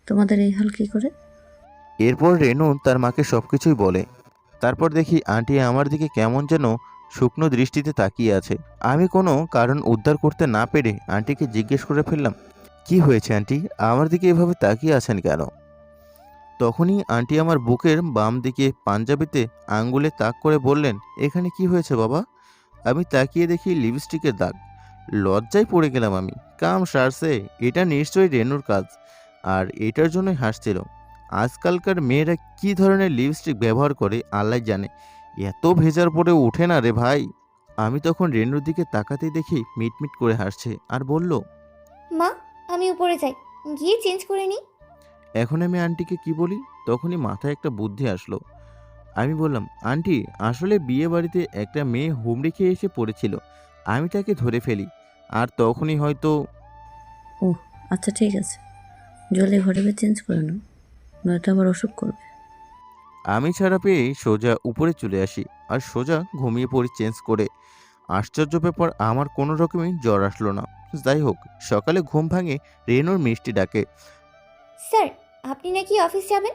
তোমাদের এই হাল কি করে? এরপর রেনু তার মাকে সবকিছুই বলে। তারপর দেখি আন্টি আমার দিকে কেমন যেন শুকনো দৃষ্টিতে তাকিয়ে আছে। আমি কোনো কারণ উদ্ধার করতে না পেরে আন্টিকে জিজ্ঞেস করে ফেললাম, কি হয়েছে আন্টি, আমার দিকে এভাবে তাকিয়ে আছেন কেন? তখনই আন্টি আমার বুকের বাম দিকে পাঞ্জাবিতে আঙ্গুলে তাক করে বললেন, এখানে কি হয়েছে বাবা? আমি তাকিয়ে দেখি লিপস্টিকের দাগ। লজ্জায় পড়ে গেলাম আমি। কাম সারছে, এটা নিশ্চয়ই রেনুর কাজ, আর এটার জন্যই হাসছিল। আজকালকার মেয়েরা কি ধরনের লিপস্টিক ব্যবহার করে আল্লাহ জানে, এত ভেজার পরে ওঠে না রে ভাই। আমি তখন রেনুর দিকে তাকাতেই দেখি মিটমিট করে হাসছে আর বলল, মা, আমি উপরে যাই, গিয়ে চেঞ্জ করে নিই। এখন আমি আন্টিকে কি বলি? তখনই মাথায় একটা বুদ্ধি আসলো। আমি বললাম, আন্টি, আসলে বিয়ে বাড়িতে একটা মেয়ে হুমড়ি খেয়ে এসে পড়েছিল, আমি তাকে ধরে ফেলি, আর তখনই হয়তো। ওহ, আচ্ছা ঠিক আছে, জলে ঘরে গিয়ে চেঞ্জ করে নাও, নয়তো আবার অসুখ করবে। আমি ছাড়া পেয়ে সোজা উপরে চলে আসি আর সোজা ঘুমিয়ে পড়ি চেঞ্জ করে। আশ্চর্য ব্যাপার, আমার কোনো রকমই জ্বর আসলো না। যাই হোক, সকালে ঘুম ভাঙে রেনুর মিষ্টি ডাকে। স্যার, আপনি নাকি অফিস যাবেন?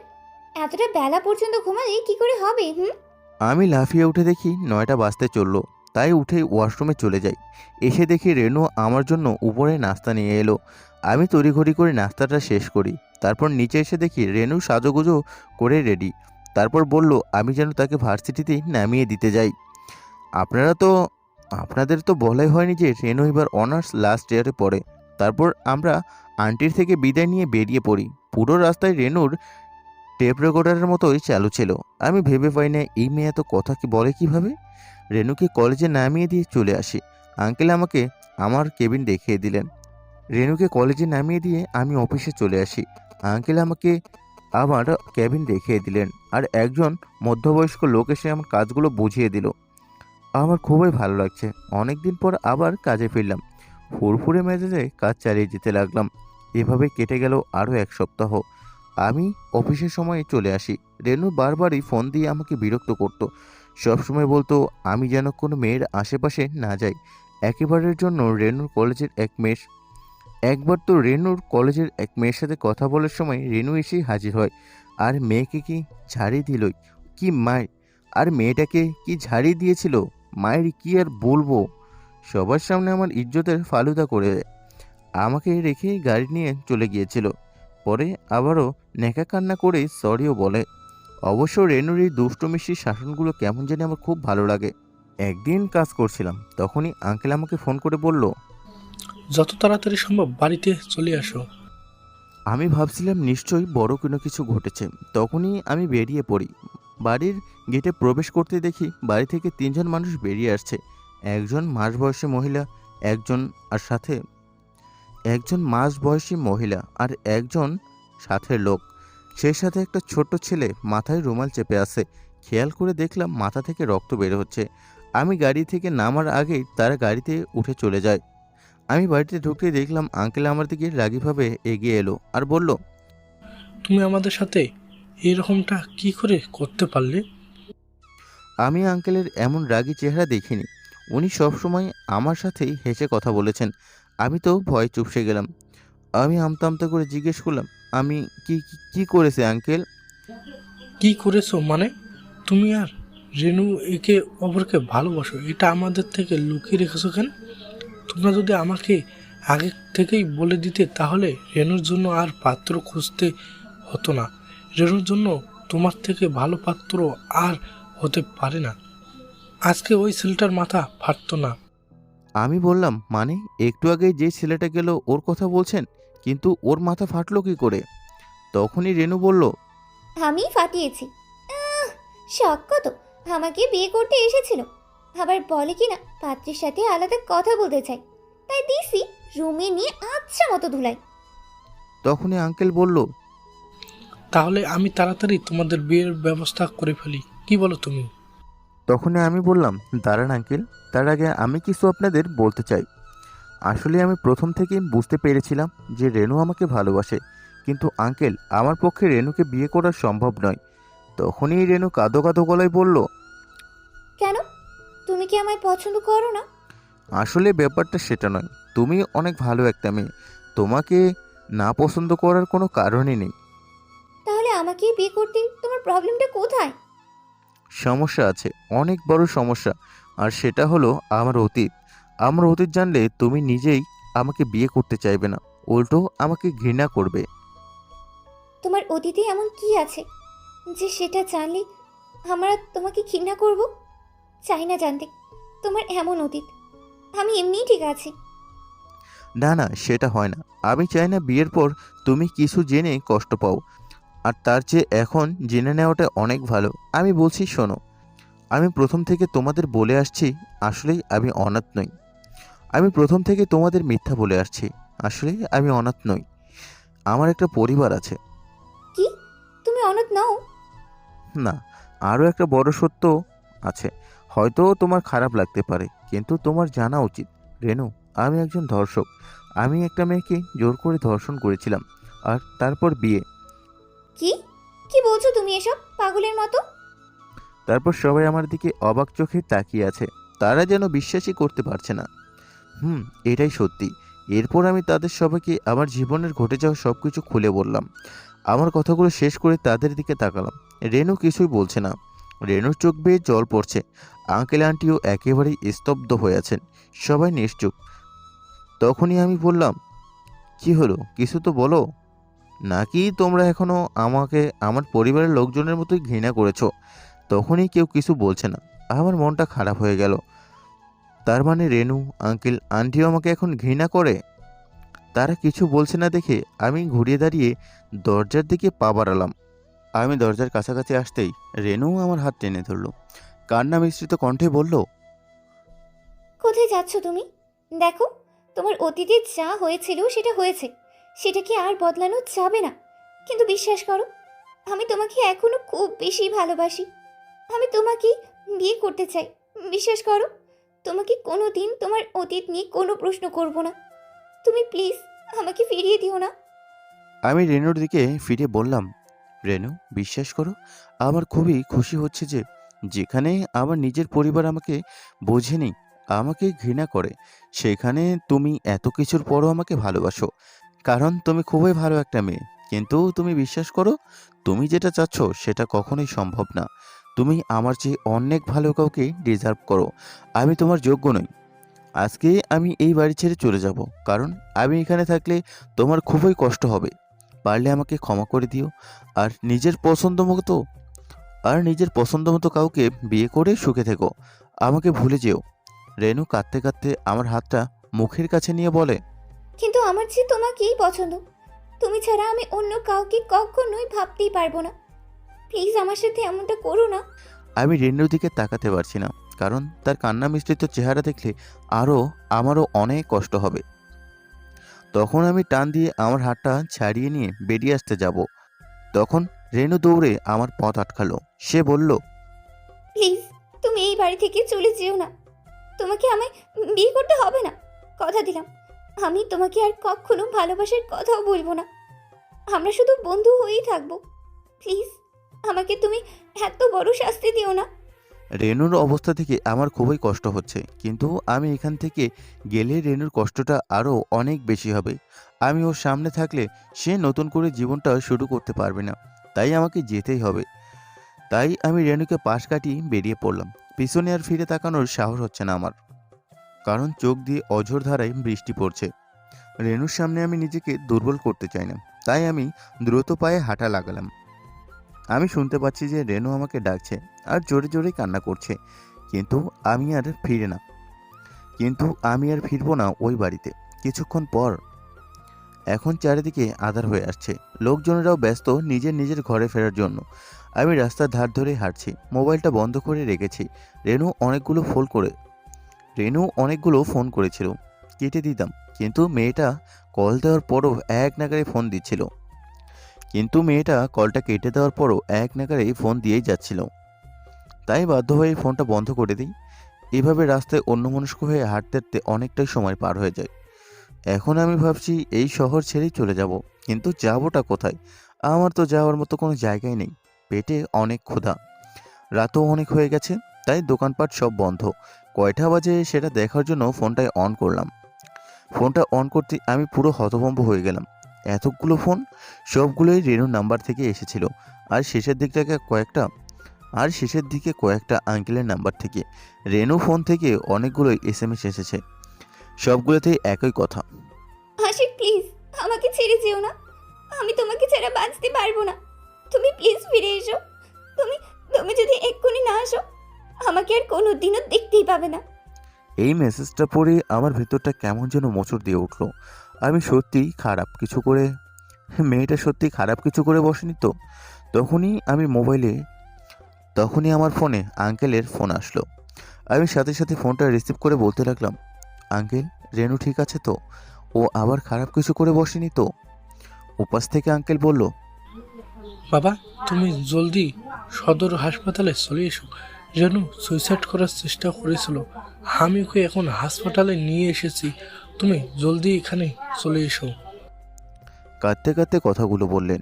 এতটা বেলা পর্যন্ত ঘুমালে কি করে হবে? আমি লাফিয়ে উঠে দেখি 9টা বাজতে চললো। তাই উঠে ওয়াশরুমে চলে যাই। এসে দেখি রেনু আমার জন্য উপরে নাস্তা নিয়ে এলো। আমি তড়িঘড়ি করে নাস্তাটা শেষ করি। তারপর নিচে এসে দেখি রেনু সাজুগুজু করে রেডি। তারপর বলল আমি যেন তাকে ভার্সিটিতে নামিয়ে দিতে যাই। আপনারা তো আপনাদের তো বলাই হয়নি যে রেনু এবার অনার্স লাস্ট ইয়ারে পড়ে। তারপর আমরা আন্টির থেকে বিদায় নিয়ে বেরিয়ে পড়ি। পুরো রাস্তায় রেনুর টেপ রেকর্ডারের মতোই চালু ছিল। আমি ভেবে পাই না এই মেয়ে এত কথা কি বলে কিভাবে। রেনুকে কলেজে নামিয়ে দিয়ে চলে আসি। আঙ্কেল আমাকে আমার কেবিন দেখিয়ে দিলেন। রেনুকে কলেজে নামিয়ে দিয়ে আমি অফিসে চলে আসি। আঙ্কেল আমাকে আমার কেবিন দেখিয়ে দিলেন, আর একজন মধ্যবয়স্ক লোক এসে আমার কাজগুলো বুঝিয়ে দিল। আমার খুবই ভালো লাগছে। অনেকদিন পর আবার কাজে ফিরলাম। ফুরফুরে মেজাজে কাজ চালিয়ে যেতে লাগলাম। এভাবে কেটে গেল আরও 1 সপ্তাহ। আমি অফিসের সময় চলে আসি। রেনু বারবারই ফোন দিয়ে আমাকে বিরক্ত করত। সবসময় বলতো আমি যেন কোনো মেয়ের আশেপাশে না যাই। একেবারের জন্য রেনুর কলেজের এক মেয়ে একবার তো রেনুর কলেজের এক মেয়ের সাথে কথা বলার সময় রেনু এসেই হাজির হয়। আর মেয়েকে কি ঝাড়ি দিলই, কি মায়ের! আর মেয়েটাকে কি ঝাড়ি দিয়েছিল! মায়ের কি আর বলবো! সবার সামনে আমার ইজ্জতের ফালুদা করে দেয়। আমাকে রেখে গাড়ি নিয়ে চলে গিয়েছিল। পরে আবারও নেকা কান্না করে সরিও বলে। অবশ্য রেনুর এই দুষ্ট মিষ্টির শাসনগুলো কেমন জানি আমার খুব ভালো লাগে। একদিন কাজ করছিলাম, তখনই আঙ্কেল আমাকে ফোন করে বলল, যত তাড়াতাড়ি সম্ভব বাড়িতে চলে আসো। আমি ভাবছিলাম নিশ্চয়ই বড় কোনো কিছু ঘটেছে। তখনই আমি বেরিয়ে পড়ি। বাড়ির গেটে প্রবেশ করতে দেখি বাড়ি থেকে 3জন মানুষ বেরিয়ে আসছে। একজন মাঝবয়সী মহিলা, একজন আর সাথে একজন মাঝবয়সী মহিলা আর একজন সাথের লোক। সেই সাথে একটা ছোট্ট ছেলে মাথায় রুমাল চেপে আছে। খেয়াল করে দেখলাম মাথা থেকে রক্ত বের হচ্ছে। আমি গাড়ি থেকে নামার আগেই তারা গাড়িতে উঠে চলে যায়। আমি বাড়িতে ঢুকতে দেখলাম আঙ্কেল আমার দিকে রাগীভাবে এগিয়ে এলো আর বলল, তুমি আমাদের সাথে এরকমটা কি করে করতে পারলে? আমি আঙ্কেলের এমন রাগী চেহারা দেখিনি। উনি সবসময় আমার সাথেই হেসে কথা বলেছেন। আমি তো ভয়ে চুপসে গেলাম। আমি আমতা আমতা করে জিজ্ঞেস করলাম, আমি কি কি কি করেছে আঙ্কেল? কি করেছো মানে? তুমি আর রেনু একে অপরকে ভালোবাসো, এটা আমাদের থেকে লুকিয়ে রেখেছো কেন? তোমরা যদি আমাকে আগে থেকেই বলে দিতে তাহলে রেনুর জন্য আর পাত্র খুঁজতে হতো না। রেনুর জন্য তোমার থেকে ভালো পাত্র আর হতে পারে না। আজকে ওই ছেলেটার মাথা ফাটতো না। আমি বললাম, মানে একটু আগেই যে ছেলেটা গেল ওর কথা বলছেন, কিন্তু ওর মাথা ফাটলো কি করে? তখনই রেনু বলল, আমি ফাটিয়েছি। আহ, শখ কত! আমাকে বিয়ে করতে এসেছিল, আবার বলে কিনা পাত্রের সাথে আলাদা কথা বলতে চাই, তাই দিছি রুমে নিয়ে আচ্ছা মতো ধুলাই। তখনই আঙ্কেল বলল, তাহলে আমি তাড়াতাড়ি তোমাদের বিয়ের ব্যবস্থা করে ফেলি, কি বলো তুমি? তখনই আমি বললাম, দাঁড়ান আঙ্কেল, তার আগে আমি কিছু আপনাদের বলতে চাই। আসলে আমি প্রথম থেকেই বুঝতে পেরেছিলাম যে রেনু আমাকে ভালোবাসে, কিন্তু আঙ্কেল আমার পক্ষে রেনুকে বিয়ে করা সম্ভব নয়। তখনই রেনু কাঁদো কাঁদো গলায় বলল, কেন? তুমি কি আমায় পছন্দ করো না? আসলে ব্যাপারটা সেটা নয়, তুমি অনেক ভালো একটা মেয়ে, তোমাকে না পছন্দ করার কোনো কারণই নেই। তাহলে আমাকে বিয়ে করতে তোমার প্রবলেমটা কোথায়? সমস্যা আছে, অনেক বড় সমস্যা। আর সেটা হলো আমার অতীত। আমার অতীত জানলে তুমি নিজেই আমাকে বিয়ে করতে চাইবে না, উল্টো আমাকে ঘৃণা করবে। তোমার অতীতে এমন কি আছে যে সেটা জানলে আমরা তোমাকে ঘৃণা করব? চাই না জানতে তোমার এমন অতীত। আমি এমনিই ঠিক আছি। না না, সেটা হয় না। আমি চাই না বিয়ের পর তুমি কিছু জেনে কষ্ট পাও। আর তার চেয়ে এখন জেনে নেওয়াটা অনেক ভালো। আমি বলছি শোনো, আমি প্রথম থেকে তোমাদের বলে আসছি, আসলেই আমি অনাথ নই। আমি প্রথম থেকে তোমাদের মিথ্যা বলে আসছি, আসলেই আমি অনাথ নই। আমার একটা পরিবার আছে। কি? তুমি অনাথ নও? না, আরও একটা বড় সত্য আছে। হয়তো তোমার খারাপ লাগতে পারে, কিন্তু তোমার জানা উচিত রেনু, আমি একজন ধর্ষক। আমি একটা মেয়েকে জোর করে ধর্ষণ করেছিলাম, আর তারপর বিয়ে। কি কি বলছো তুমি এসব পাগলের মতো? তারপর সবাই আমার দিকে অবাক চোখে তাকিয়ে আছে, তারা যেন বিশ্বাসই করতে পারছে না। এটাই সত্যি। এরপর আমি তাদের সবাইকে আমার জীবনের ঘটে যাওয়া সব কিছু খুলে বললাম। আমার কথাগুলো শেষ করে তাদের দিকে তাকালাম। রেনু কিছুই বলছে না। রেনুর চোখ বেয়ে জল পড়ছে। আঙ্কেল আন্টিও একেবারেই স্তব্ধ হয়ে আছেন। সবাই নিশ্চুপ। তখনই আমি বললাম, কি হলো, কিছু তো বলো। নাকি তোমরা এখনো আমাকে আমার পরিবারের লোকজনের মতোই ঘৃণা করেছো? তখনই কেউ কিছু বলছে না। আমার মনটা খারাপ হয়ে গেল। তার মানে রেনু, আঙ্কেল আন্টিও আমাকে এখন ঘৃণা করে? তারা কিছু বলছে না দেখে আমি ঘুরিয়ে দাঁড়িয়ে দরজার দিকে পা বাড়ালাম। আমি দরজার কাছাকাছি আসতেই রেনু আমার হাত টেনে ধরল। কান্না মিশ্রিত কণ্ঠে বলল, কোথায় যাচ্ছ তুমি? দেখো, তোমার অতীতে যা হয়েছিল সেটা হয়েছে, সেটাকে আর বদলানো যাবে না। কিন্তু বিশ্বাস করো, আমি তোমাকে এখনো খুব বেশি ভালোবাসি। আমি তোমাকে বিয়ে করতে চাই। বিশ্বাস করো, তোমাকে কোনো দিন তোমার অতীত নিয়ে কোনো প্রশ্ন করব না। তুমি প্লিজ আমাকে ফিরিয়ে দিও না। আমি রেনুর দিকে ফিরে বললাম, রেনু, বিশ্বাস করো, আমার খুবই খুশি হচ্ছে যে যেখানে আমার নিজের পরিবার আমাকে বোঝেনি, আমাকে ঘৃণা করে, সেখানে তুমি এত কিছুর পরও আমাকে ভালোবাসো। কারণ তুমি খুবই ভালো একটা মেয়ে। কিন্তু তুমি বিশ্বাস করো, তুমি যেটা চাচ্ছ সেটা কখনোই সম্ভব না। তুমি আমার চেয়ে অনেক ভালো কাউকে ডিজার্ভ করো। আমি তোমার যোগ্য নই। আজকে আমি এই বাড়ি ছেড়ে চলে যাব, কারণ আমি এখানে থাকলে তোমার খুবই কষ্ট হবে। পারলে আমাকে ক্ষমা করে দিও। আর নিজের পছন্দ মতো কাউকে বিয়ে করে সুখে থেকো। আমাকে ভুলে যেও। রেনু কাঁদতে কাঁদতে আমার হাতটা মুখের কাছে নিয়ে বলে, কিন্তু আমার যে তোমাকেই পছন্দ। তুমি ছাড়া আমি অন্য কাউকে কখনোই ভাবতেই পারবো না। প্লিজ আমার সাথে এমনটা করো না। আমি রেনুর দিকে তাকাতে পারছি না, কারণ তার কান্না মিশ্রিত চেহারা দেখলে আমারও অনেক কষ্ট হবে। তখন আমি টান দিয়ে আমার হাতটা ছাড়িয়ে নিয়ে বেরিয়ে আসতে যাব, তখন রেনু দৌড়ে আমার পথ আটকালো। সে বলল, প্লিজ তুমি এই বাড়ি থেকে চলে যেও না। তোমাকে আমায় বিয়ে করতে হবে না। কথা দিলাম, আমি তোমাকে আর কখনো ভালোবাসার কথাও বলবো না। আমরা শুধু বন্ধু হয়েই থাকবো। প্লিজ আমাকে তুমি এত বড় শাস্তি দিও না। রেনুর অবস্থা থেকে আমার খুবই কষ্ট হচ্ছে, কিন্তু আমি এখান থেকে গেলে রেনুর কষ্টটা আরও অনেক বেশি হবে। আমি ওর সামনে থাকলে সে নতুন করে জীবনটা শুরু করতে পারবে না। তাই আমাকে যেতেই হবে। তাই আমি রেনুকে পাশ কাটিয়ে বেরিয়ে পড়লাম। পিছনে আর ফিরে তাকানোর সাহস হচ্ছে না আমার, কারণ চোখ দিয়ে অঝোর ধারায় বৃষ্টি পড়ছে। রেনুর সামনে আমি নিজেকে দুর্বল করতে চাই না, তাই আমি দ্রুত পায়ে হাঁটা লাগালাম। আমি শুনতে পাচ্ছি যে রেনু আমাকে ডাকছে আর জোরে জোরে কান্না করছে, কিন্তু আমি আর ফিরবো না ওই বাড়িতে। কিছুক্ষণ পর এখন চারিদিকে আঁধার হয়ে আসছে। লোকজনেরাও ব্যস্ত নিজের নিজের ঘরে ফেরার জন্য। আমি রাস্তার ধার ধরে হাঁটছি, মোবাইলটা বন্ধ করে রেখেছি। রেনু অনেকগুলো ফোন করেছিল, কেটে দিতাম, কিন্তু মেয়েটা কলটা কেটে দেওয়ার পরও এক নাগারে ফোন দিয়েই যাচ্ছিল। তাই বাধ্য হয়ে ফোনটা বন্ধ করে দিই। এভাবে রাস্তায় অন্যমনস্ক হয়ে হাঁটতে হাঁটতে অনেকটাই সময় পার হয়ে যায়। এখন আমি ভাবছি এই শহর ছেড়েই চলে যাব, কিন্তু যাবোটা কোথায়? আমার তো যাওয়ার মতো কোনো জায়গাই নেই। পেটে অনেক ক্ষুধা, রাতও অনেক হয়ে গেছে, তাই দোকানপাট সব বন্ধ। কয়টা বাজে সেটা দেখার জন্য ফোনটায় অন করলাম। ফোনটা অন করতে আমি পুরো হতভম্ব হয়ে গেলাম। এতগুলো ফোন, সবগুলোই রেনুর নাম্বার থেকে এসেছিল। আর শেষের দিকে কয়েকটা আঙ্কেলের নাম্বার থেকে। রেনু ফোন থেকে অনেকগুলোই এসএমএস এসেছে, সবগুলোতেই একই কথা। আশিক প্লিজ আমাকে ছেড়ে যেও না, আমি তোমাকে ছাড়া বাঁচতে পারবো না। তুমি প্লিজ ফিরে এসো। তুমি তুমি যদি এক্ষুনি না আসো আমাকে আর কোনোদিনও দেখতেই পাবে না। এই মেসেজটা পড়ে আমার ভেতরটা কেমন যেন মোচড় দিয়ে উঠল। আমি সত্যি খারাপ কিছু করে, মেয়েটা সত্যি খারাপ কিছু করে বসেনি তো? তখনই আমার ফোনে আঙ্কেলের ফোন আসলো। আমি সাথে সাথে ফোনটা রিসিভ করে বলতে লাগলাম, আঙ্কেল, রেনু ঠিক আছে তো? ও আবার খারাপ কিছু করে বসেনি তো? উপাস থেকে আঙ্কেল বলল, বাবা, তুমি জলদি সদর হাসপাতালে চলে এসো। রেনু সুইসাইড করার চেষ্টা করেছিল, আমি ওকে এখন হাসপাতালে নিয়ে এসেছি। তুমি জলদি এখানে চলে এসো। কাঁদতে কাঁদতে কথাগুলো বললেন।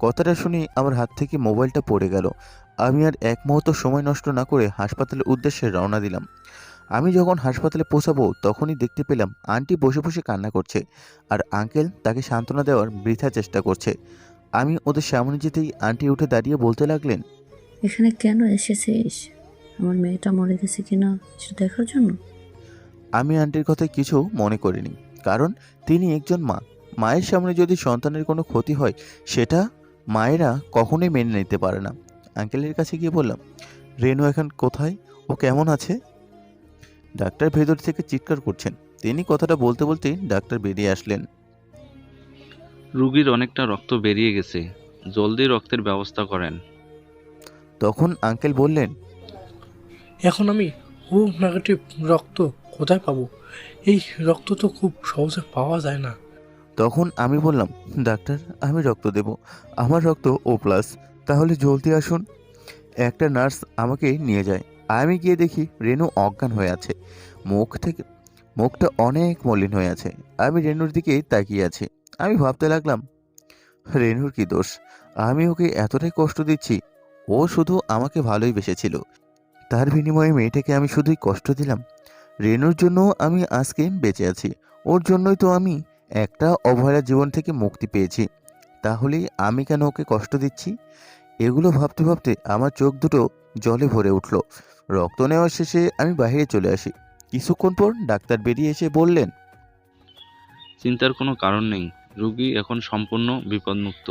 কথাটা শুনে আমার হাত থেকে মোবাইলটা পড়ে গেল। আমি আর এক মুহূর্ত সময় নষ্ট না করে হাসপাতালের উদ্দেশ্যে রওনা দিলাম। আমি যখন হাসপাতালে পৌঁছাবো তখনই দেখতে পেলাম আন্টি বসে বসে কান্না করছে, আর আঙ্কেল তাকে সান্ত্বনা দেওয়ার বৃথা চেষ্টা করছে। আমি ওদের সামনে যেতেই আন্টি উঠে দাঁড়িয়ে বলতে লাগলেন, এখানে কেন এসেছিস? আমার মেয়েটা মরে গেছে কিনা সেটা দেখার জন্য? আমি আন্টির কথায় কিছু মনে করিনি, কারণ তিনি একজন মা। মায়ের সামনে যদি সন্তানের কোনো ক্ষতি হয় সেটা মায়েরা কখনোই মেনে নিতে পারে না। আঙ্কেলের কাছে গিয়ে বললাম, রেনু এখন কোথায়? ও কেমন আছে? ডাক্তার ভেতর থেকে চিৎকার করছেন। তিনি কথাটা বলতে বলতেই ডাক্তার বেরিয়ে আসলেন। রুগীর অনেকটা রক্ত বেরিয়ে গেছে, জলদি রক্তের ব্যবস্থা করেন। তখন আঙ্কেল বললেন, এখন আমি ও নেগেটিভ রক্ত কোথায় পাবো? এই রক্ত তো খুব সহজে পাওয়া যায় না। তখন আমি বললাম, ডাক্তার, আমি রক্ত দেব, আমার রক্ত ও প্লাস, তাহলে জলদি আসুন। একটা নার্স আমাকে নিয়ে যায়। আমি গিয়ে দেখি রেনু অজ্ঞান হয়ে আছে, মুখটা অনেক মলিন হয়ে আছে। আমি রেনুর দিকে তাকিয়ে আছি। আমি ভাবতে লাগলাম, রেনুর কি দোষ? আমি ওকে এতটাই কষ্ট দিচ্ছি। ও শুধু আমাকে ভালোই বেসেছিল, তার বিনিময়ে মেয়েটাকে আমি শুধুই কষ্ট দিলাম। রেনুর জন্য আমি আজকে বেঁচে আছি, ওর জন্যই তো আমি একটা অবহেলা জীবন থেকে মুক্তি পেয়েছি। তাহলে আমি কেন ওকে কষ্ট দিচ্ছি? এগুলো ভাবতে ভাবতে আমার চোখ দুটো জলে ভরে উঠল। রক্ত নেওয়ার শেষে আমি বাইরে চলে আসি। কিছুক্ষণ পর ডাক্তার বেরিয়ে এসে বললেন, চিন্তার কোনো কারণ নেই, রুগী এখন সম্পূর্ণ বিপদমুক্ত।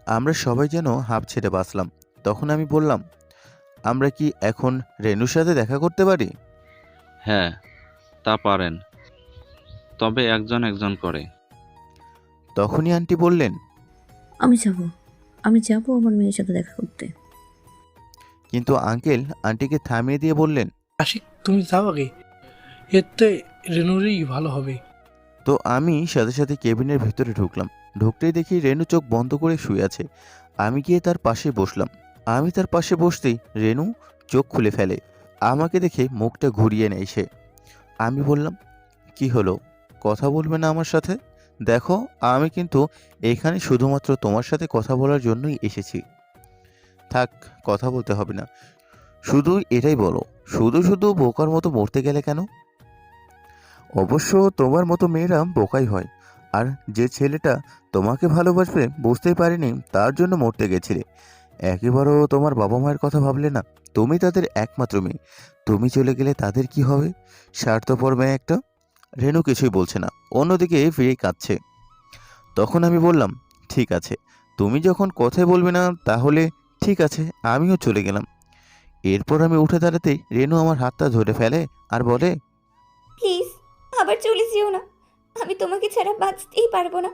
আমরা সবাই যেন হাঁপ ছেড়ে বাঁচলাম। তখন আমি বললাম, আমরা কি এখন রেনুর সাথে দেখা করতে পারি? হ্যাঁ, তা পারেন, তবে একজন একজন করে। তখনই আন্টি বললেন, আমি যাব আমার মেয়ের সাথে দেখা করতে। কিন্তু আঙ্কেল আন্টিকে থামিয়ে দিয়ে বললেন, আশিক, তুমি যাও আগে, এতে রেনুরই ভালো হবে। তো আমি সাথে সাথে কেবিনের ভেতরে ঢুকলাম। ঢুকতেই দেখি রেনু চোখ বন্ধ করে শুয়ে আছে। আমি গিয়ে তার পাশে বসলাম। আমি তার পাশে বসতেই রেনু চোখ খুলে ফেলে। আমাকে দেখে মুখটা ঘুরিয়ে নেয় সে। আমি বললাম, কি হলো, কথা বলবে না আমার সাথে? দেখো, আমি কিন্তু এখানে শুধুমাত্র তোমার সাথে কথা বলার জন্যই এসেছি। থাক, কথা বলতে হবে না, শুধু এটাই বলো, শুধু শুধু বোকার মতো মরতে গেলে কেন? অবশ্য তোমার মতো মেয়েরা বোকাই হয়, আর যে ছেলেটা তোমাকে ভালোবাসবে বুঝতেই পারেনি তার জন্য মরতে গেছিলে। একেবারও তোমার বাবা মায়ের কথা ভাবলে না? তুমি তাদের একমাত্র মেয়ে, তুমি চলে গেলে তাদের কি হবে? স্বার্থপর মেয়ে একটা। রেনু কিছুই বলছে না, অন্যদিকে ফিরে কাঁদছে। তখন আমি বললাম, ঠিক আছে, তুমি যখন কথাই বলবে না তাহলে ঠিক আছে, আমিও চলে গেলাম। এরপর আমি উঠে দাঁড়াতেই রেনু আমার হাতটা ধরে ফেলে আর বলে, প্লিজ আবার চলে যেও না, আমি তোমাকে ছাড়া বাঁচতেই পারবো না।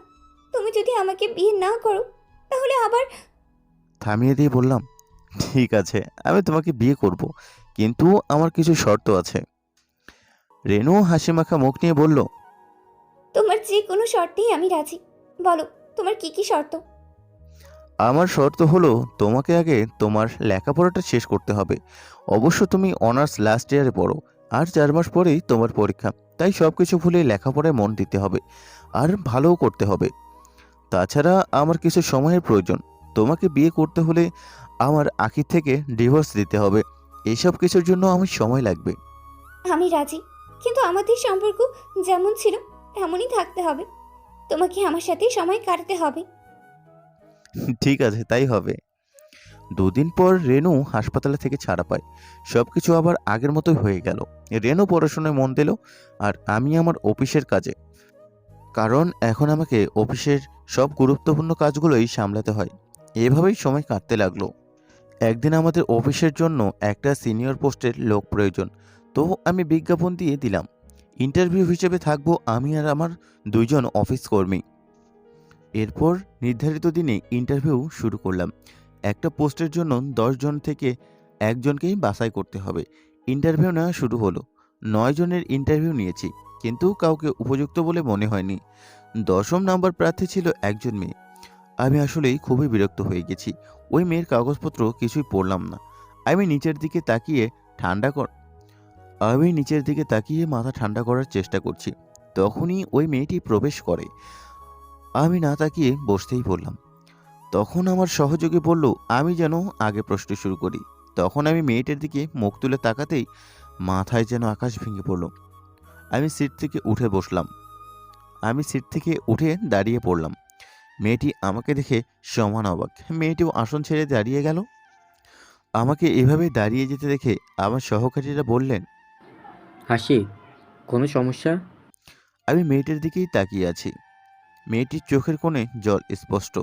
তুমি যদি আমাকে বিয়ে না করো তাহলে আবার। থামিয়ে দিয়ে বললাম, ঠিক আছে, আমি তোমাকে বিয়ে করব, কিন্তু আমার কিছু শর্ত আছে। রেনু হাসি মাখা মুখ নিয়ে বলল, তোমার যে কোনো শর্তেই আমি রাজি। বলো তোমার কি কি শর্ত? আমার শর্ত হলো তোমাকে আগে তোমার লেখাপড়াটা শেষ করতে হবে। অবশ্য তুমি অনার্স লাস্ট ইয়ারে পড়ো, আর 4 মাস পরেই তোমার পরীক্ষা, তাই সব কিছু ভুলে লেখাপড়ায় মন দিতে হবে, আর ভালোও করতে হবে। তাছাড়া আমার কিছু সময়ের প্রয়োজন। তোমাকে বিয়ে করতে হলে আমার আখির থেকে ডিভোর্স দিতে হবে। এসব কিছুর জন্য আমার সময় লাগবে। আমি রাজি, কিন্তু আমাদের সম্পর্ক যেমন ছিল এমনই থাকতে হবে। তোমাকে আমার সাথেই সময় কাটাতে হবে। ঠিক আছে, তাই হবে। 2 দিন পর রেনু হাসপাতালে থেকে ছাড়া পায়। সবকিছু আবার আগের মতোই হয়ে গেল। রেনু পড়াশোনায় মন দিল আর আমি আমার অফিসের কাজে। কারণ এখন আমাকে অফিসের সব গুরুত্বপূর্ণ কাজগুলোই সামলাতে হয়। এভাবেই সময় কাটতে লাগলো। একদিন আমাদের অফিসের জন্য একটা সিনিয়র পোস্টের লোক প্রয়োজন, তো আমি বিজ্ঞাপন দিয়ে দিলাম। ইন্টারভিউ হিসেবে থাকবো আমি আর আমার 2জন অফিস কর্মী। এরপর নির্ধারিত দিনে ইন্টারভিউ শুরু করলাম। একটা পোস্টের জন্য 10 জন থেকে একজনকেই বাছাই করতে হবে। ইন্টারভিউ নেওয়া শুরু হলো। 9 জনের ইন্টারভিউ নিয়েছি, কিন্তু কাউকে উপযুক্ত বলে মনে হয়নি। 10ম নাম্বার প্রার্থী ছিল একজন মেয়ে। আমি আসলেই খুবই বিরক্ত হয়ে গেছি। ওই মেয়ের কাগজপত্র কিছুই পড়লাম না। আমি নিচের দিকে তাকিয়ে মাথা ঠান্ডা করার চেষ্টা করছি। তখনই ওই মেয়েটি প্রবেশ করে। আমি না তাকিয়ে বসতেই বললাম। তখন আমার সহযোগী বলল আমি যেন আগে প্রশ্ন শুরু করি। তখন আমি মেয়েটার দিকে মুখ তুলে তাকাতেই মাথায় যেন আকাশ ভেঙে পড়ল। আমি সিট থেকে উঠে দাঁড়িয়ে পড়লাম। মেয়েটি আমাকে দেখে সমান অবাক। মেয়েটিও আসন ছেড়ে দাঁড়িয়ে গেল। আমাকে এভাবে দাঁড়িয়ে যেতে দেখে আমার সহকারীরা বললেন। হাসি, কোনো সমস্যা? আমি মেয়েটির দিকেই তাকিয়ে আছি। মেয়েটির চোখের কোণে জল স্পষ্ট,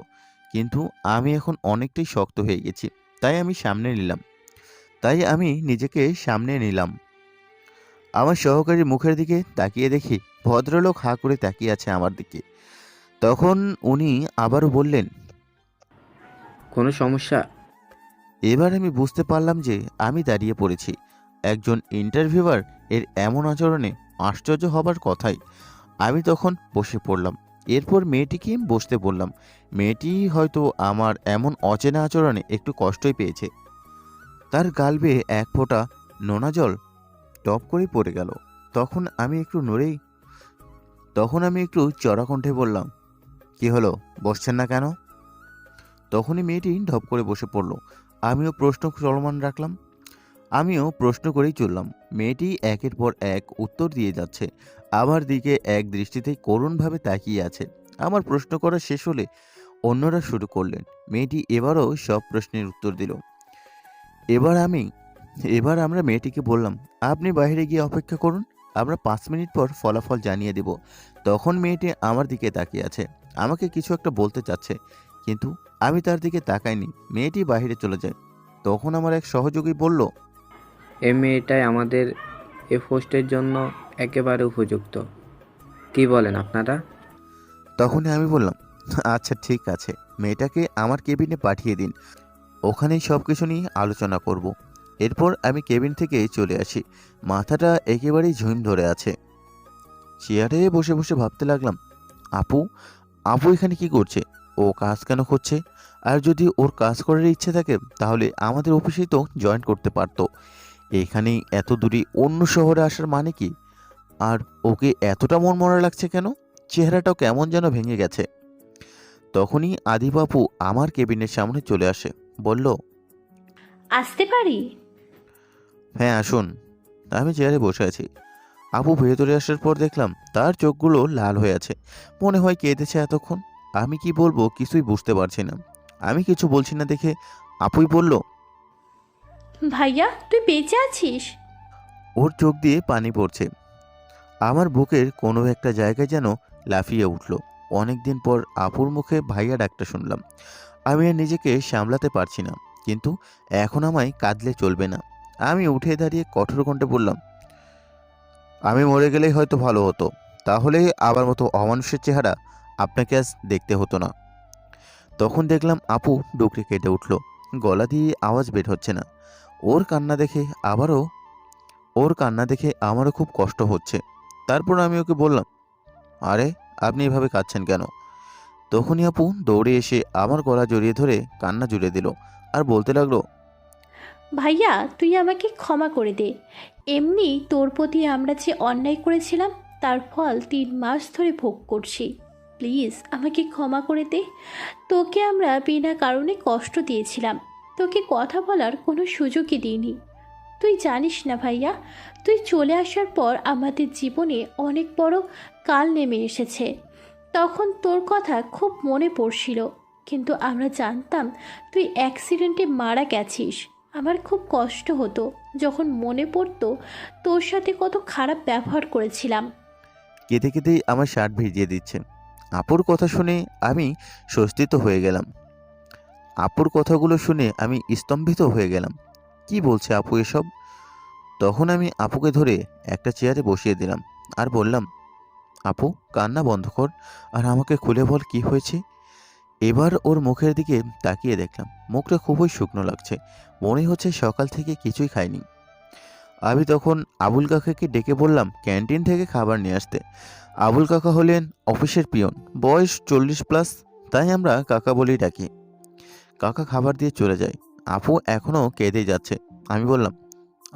কিন্তু আমি এখন অনেকটাই শক্ত হয়ে গেছি। তাই আমি নিজেকে সামনে নিলাম। আমার সহকারীর মুখের দিকে তাকিয়ে দেখি ভদ্রলোক হাঁ করে তাকিয়ে আছে আমার দিকে। তখন উনি আবারও বললেন। কোনো সমস্যা? এবার আমি বুঝতে পারলাম যে আমি দাঁড়িয়ে পড়েছি। একজন ইন্টারভিউয়ার এর এমন আচরণে আশ্চর্য হবার কথাই। আমি তখন বসে পড়লাম। এরপর মেয়েটিকে বসতে বললাম। মেয়েটি হয়তো আমার এমন অচেনা আচরণে একটু কষ্টই পেয়েছে। তার গাল বেয়ে এক ফোঁটা নোনা জল টপ করে পড়ে গেল। তখন আমি একটু চড়া কণ্ঠে বললাম, কি হলো, বসছেন না কেন? তখনই মেয়েটি ঢপ করে বসে পড়ল। আমিও প্রশ্ন করেই চললাম। মেয়েটি একের পর এক উত্তর দিয়ে যাচ্ছে। আমার দিকে এক দৃষ্টিতেই করুণভাবে তাকিয়ে আছে। আমার প্রশ্ন করা শেষ হলে অন্যরা শুরু করলেন। মেয়েটি এবারও সব প্রশ্নের উত্তর দিল। এবার আমরা মেয়েটিকে বললাম, আপনি বাইরে গিয়ে অপেক্ষা করুন, আমরা 5 মিনিট পর ফলাফল জানিয়ে দেব। তখন মেয়েটি আমার দিকে তাকিয়ে আছে, আমাকে কিছু একটা বলতে চাচ্ছে, কিন্তু আমি তার দিকে তাকাইনি। মেয়েটি বাইরে চলে যায়। তখন আমার এক সহযোগী বলল, এই মেয়েটাই আমাদের এ পোস্টের জন্য একেবারে উপযুক্ত। কি বলেন আপনারা? তখনই আমি বললাম, আচ্ছা ঠিক আছে, মেয়েটাকে আমার কেবিনে পাঠিয়ে দিন, ওখানেই সব কিছু নিয়ে আলোচনা করব। এরপর আমি কেবিন থেকে চলে আসি। মাথাটা একেবারেই ঝুম ধরে আছে। চেয়ারে বসে বসে ভাবতে লাগলাম, আপু এখানে কি করছে? ও কাজ কেন করছে? আর যদি ওর কাজ করার ইচ্ছে থাকে তাহলে আমাদের অফিসেই তো জয়েন করতে পারতো। এখানেই এত দূরে অন্য শহরে আসার মানে কি? আর ওকে এতটা মন মরা লাগছে কেন? চেহারাটাও কেমন যেন ভেঙে গেছে। তখনই আদি বাপু আমার কেবিনের সামনে চলে আসে, বলল, আসতে পারি? হ্যাঁ আসুন। আমি চেয়ারে বসে আছি। আপু ভেতরে আসার পর দেখলাম তার চোখগুলো লাল হয়ে আছে, মনে হয় কেঁদেছে এতক্ষণ। আমি কি বলবো কিছুই বুঝতে পারছি না। আমি কিছু বলছি না দেখে আপুই বলল, ভাইয়া তুই বেঁচে আছিস? ওর চোখ দিয়ে পানি পড়ছে। আমার বুকের কোনো একটা জায়গায় যেন লাফিয়ে উঠল। অনেকদিন পর আপুর মুখে ভাইয়া ডাকটা শুনলাম। আমি আর নিজেকে সামলাতে পারছি না, কিন্তু এখন আমায় কাঁদলে চলবে না। আমি উঠে দাঁড়িয়ে কঠোর কণ্ঠে বললাম, আমি মরে গেলেই হয়তো ভালো হতো, তাহলে আবার মতো অমানুষের চেহারা আপনাকে আজ দেখতে হতো না। তখন দেখলাম আপু ডুকরে কেটে উঠল, গলা দিয়ে আওয়াজ বের হচ্ছে না। ওর কান্না দেখে আমারও খুব কষ্ট হচ্ছে। তারপর আমি ওকে বললাম, আরে আপনি এভাবে কাঁদছেন কেন? তখনই আপু দৌড়ে এসে আমার গলা জড়িয়ে ধরে কান্না জুড়ে দিল আর বলতে লাগলো, ভাইয়া তুই আমাকে ক্ষমা করে দে। এমনি তোর প্রতি আমরা যে অন্যায় করেছিলাম তার ফল 3 মাস ধরে ভোগ করছি। প্লিজ আমাকে ক্ষমা করে দে। তোকে আমরা বিনা কারণে কষ্ট দিয়েছিলাম, তোকে কথা বলার কোনো সুযোগই দিইনি। তুই জানিস না ভাইয়া, তুই চলে আসার পর আমাদের জীবনে অনেক বড় কাল নেমে এসেছে। তখন তোর কথা খুব মনে পড়ছিল, কিন্তু আমরা জানতাম তুই অ্যাক্সিডেন্টে মারা গেছিস। আমার খুব কষ্ট হতো যখন মনে পড়তো তোর সাথে কত খারাপ ব্যবহার করেছিলাম। কেঁদে কেঁদেই আমার শার্ট ভিজিয়ে দিচ্ছে। আপুর কথা শুনে আমি স্বস্তিত হয়ে গেলাম। আপুর কথাগুলো শুনে আমি স্তম্ভিত হয়ে গেলাম। কি বলছে আপু এসব? তখন আমি আপুকে ধরে একটা চেয়ারে বসিয়ে দিলাম আর বললাম, আপু কান্না বন্ধ কর আর আমাকে খুলে বল কি হয়েছে। এবার ওর মুখের দিকে তাকিয়ে দেখলাম মুখটা খুবই শুকনো লাগছে, মনে হচ্ছে সকাল থেকে কিছুই খায়নি। আমি তখন আবুল কাকাকে ডেকে বললাম ক্যান্টিন থেকে খাবার নিয়ে আসতে। আবুল কাকা হলেন অফিসের পিয়ন, বয়স 40+, তাই আমরা কাকা বলেই ডাকি। কাকা খাবার দিয়ে চলে যায়। আপু এখনও কেঁদেই যাচ্ছে। আমি বললাম,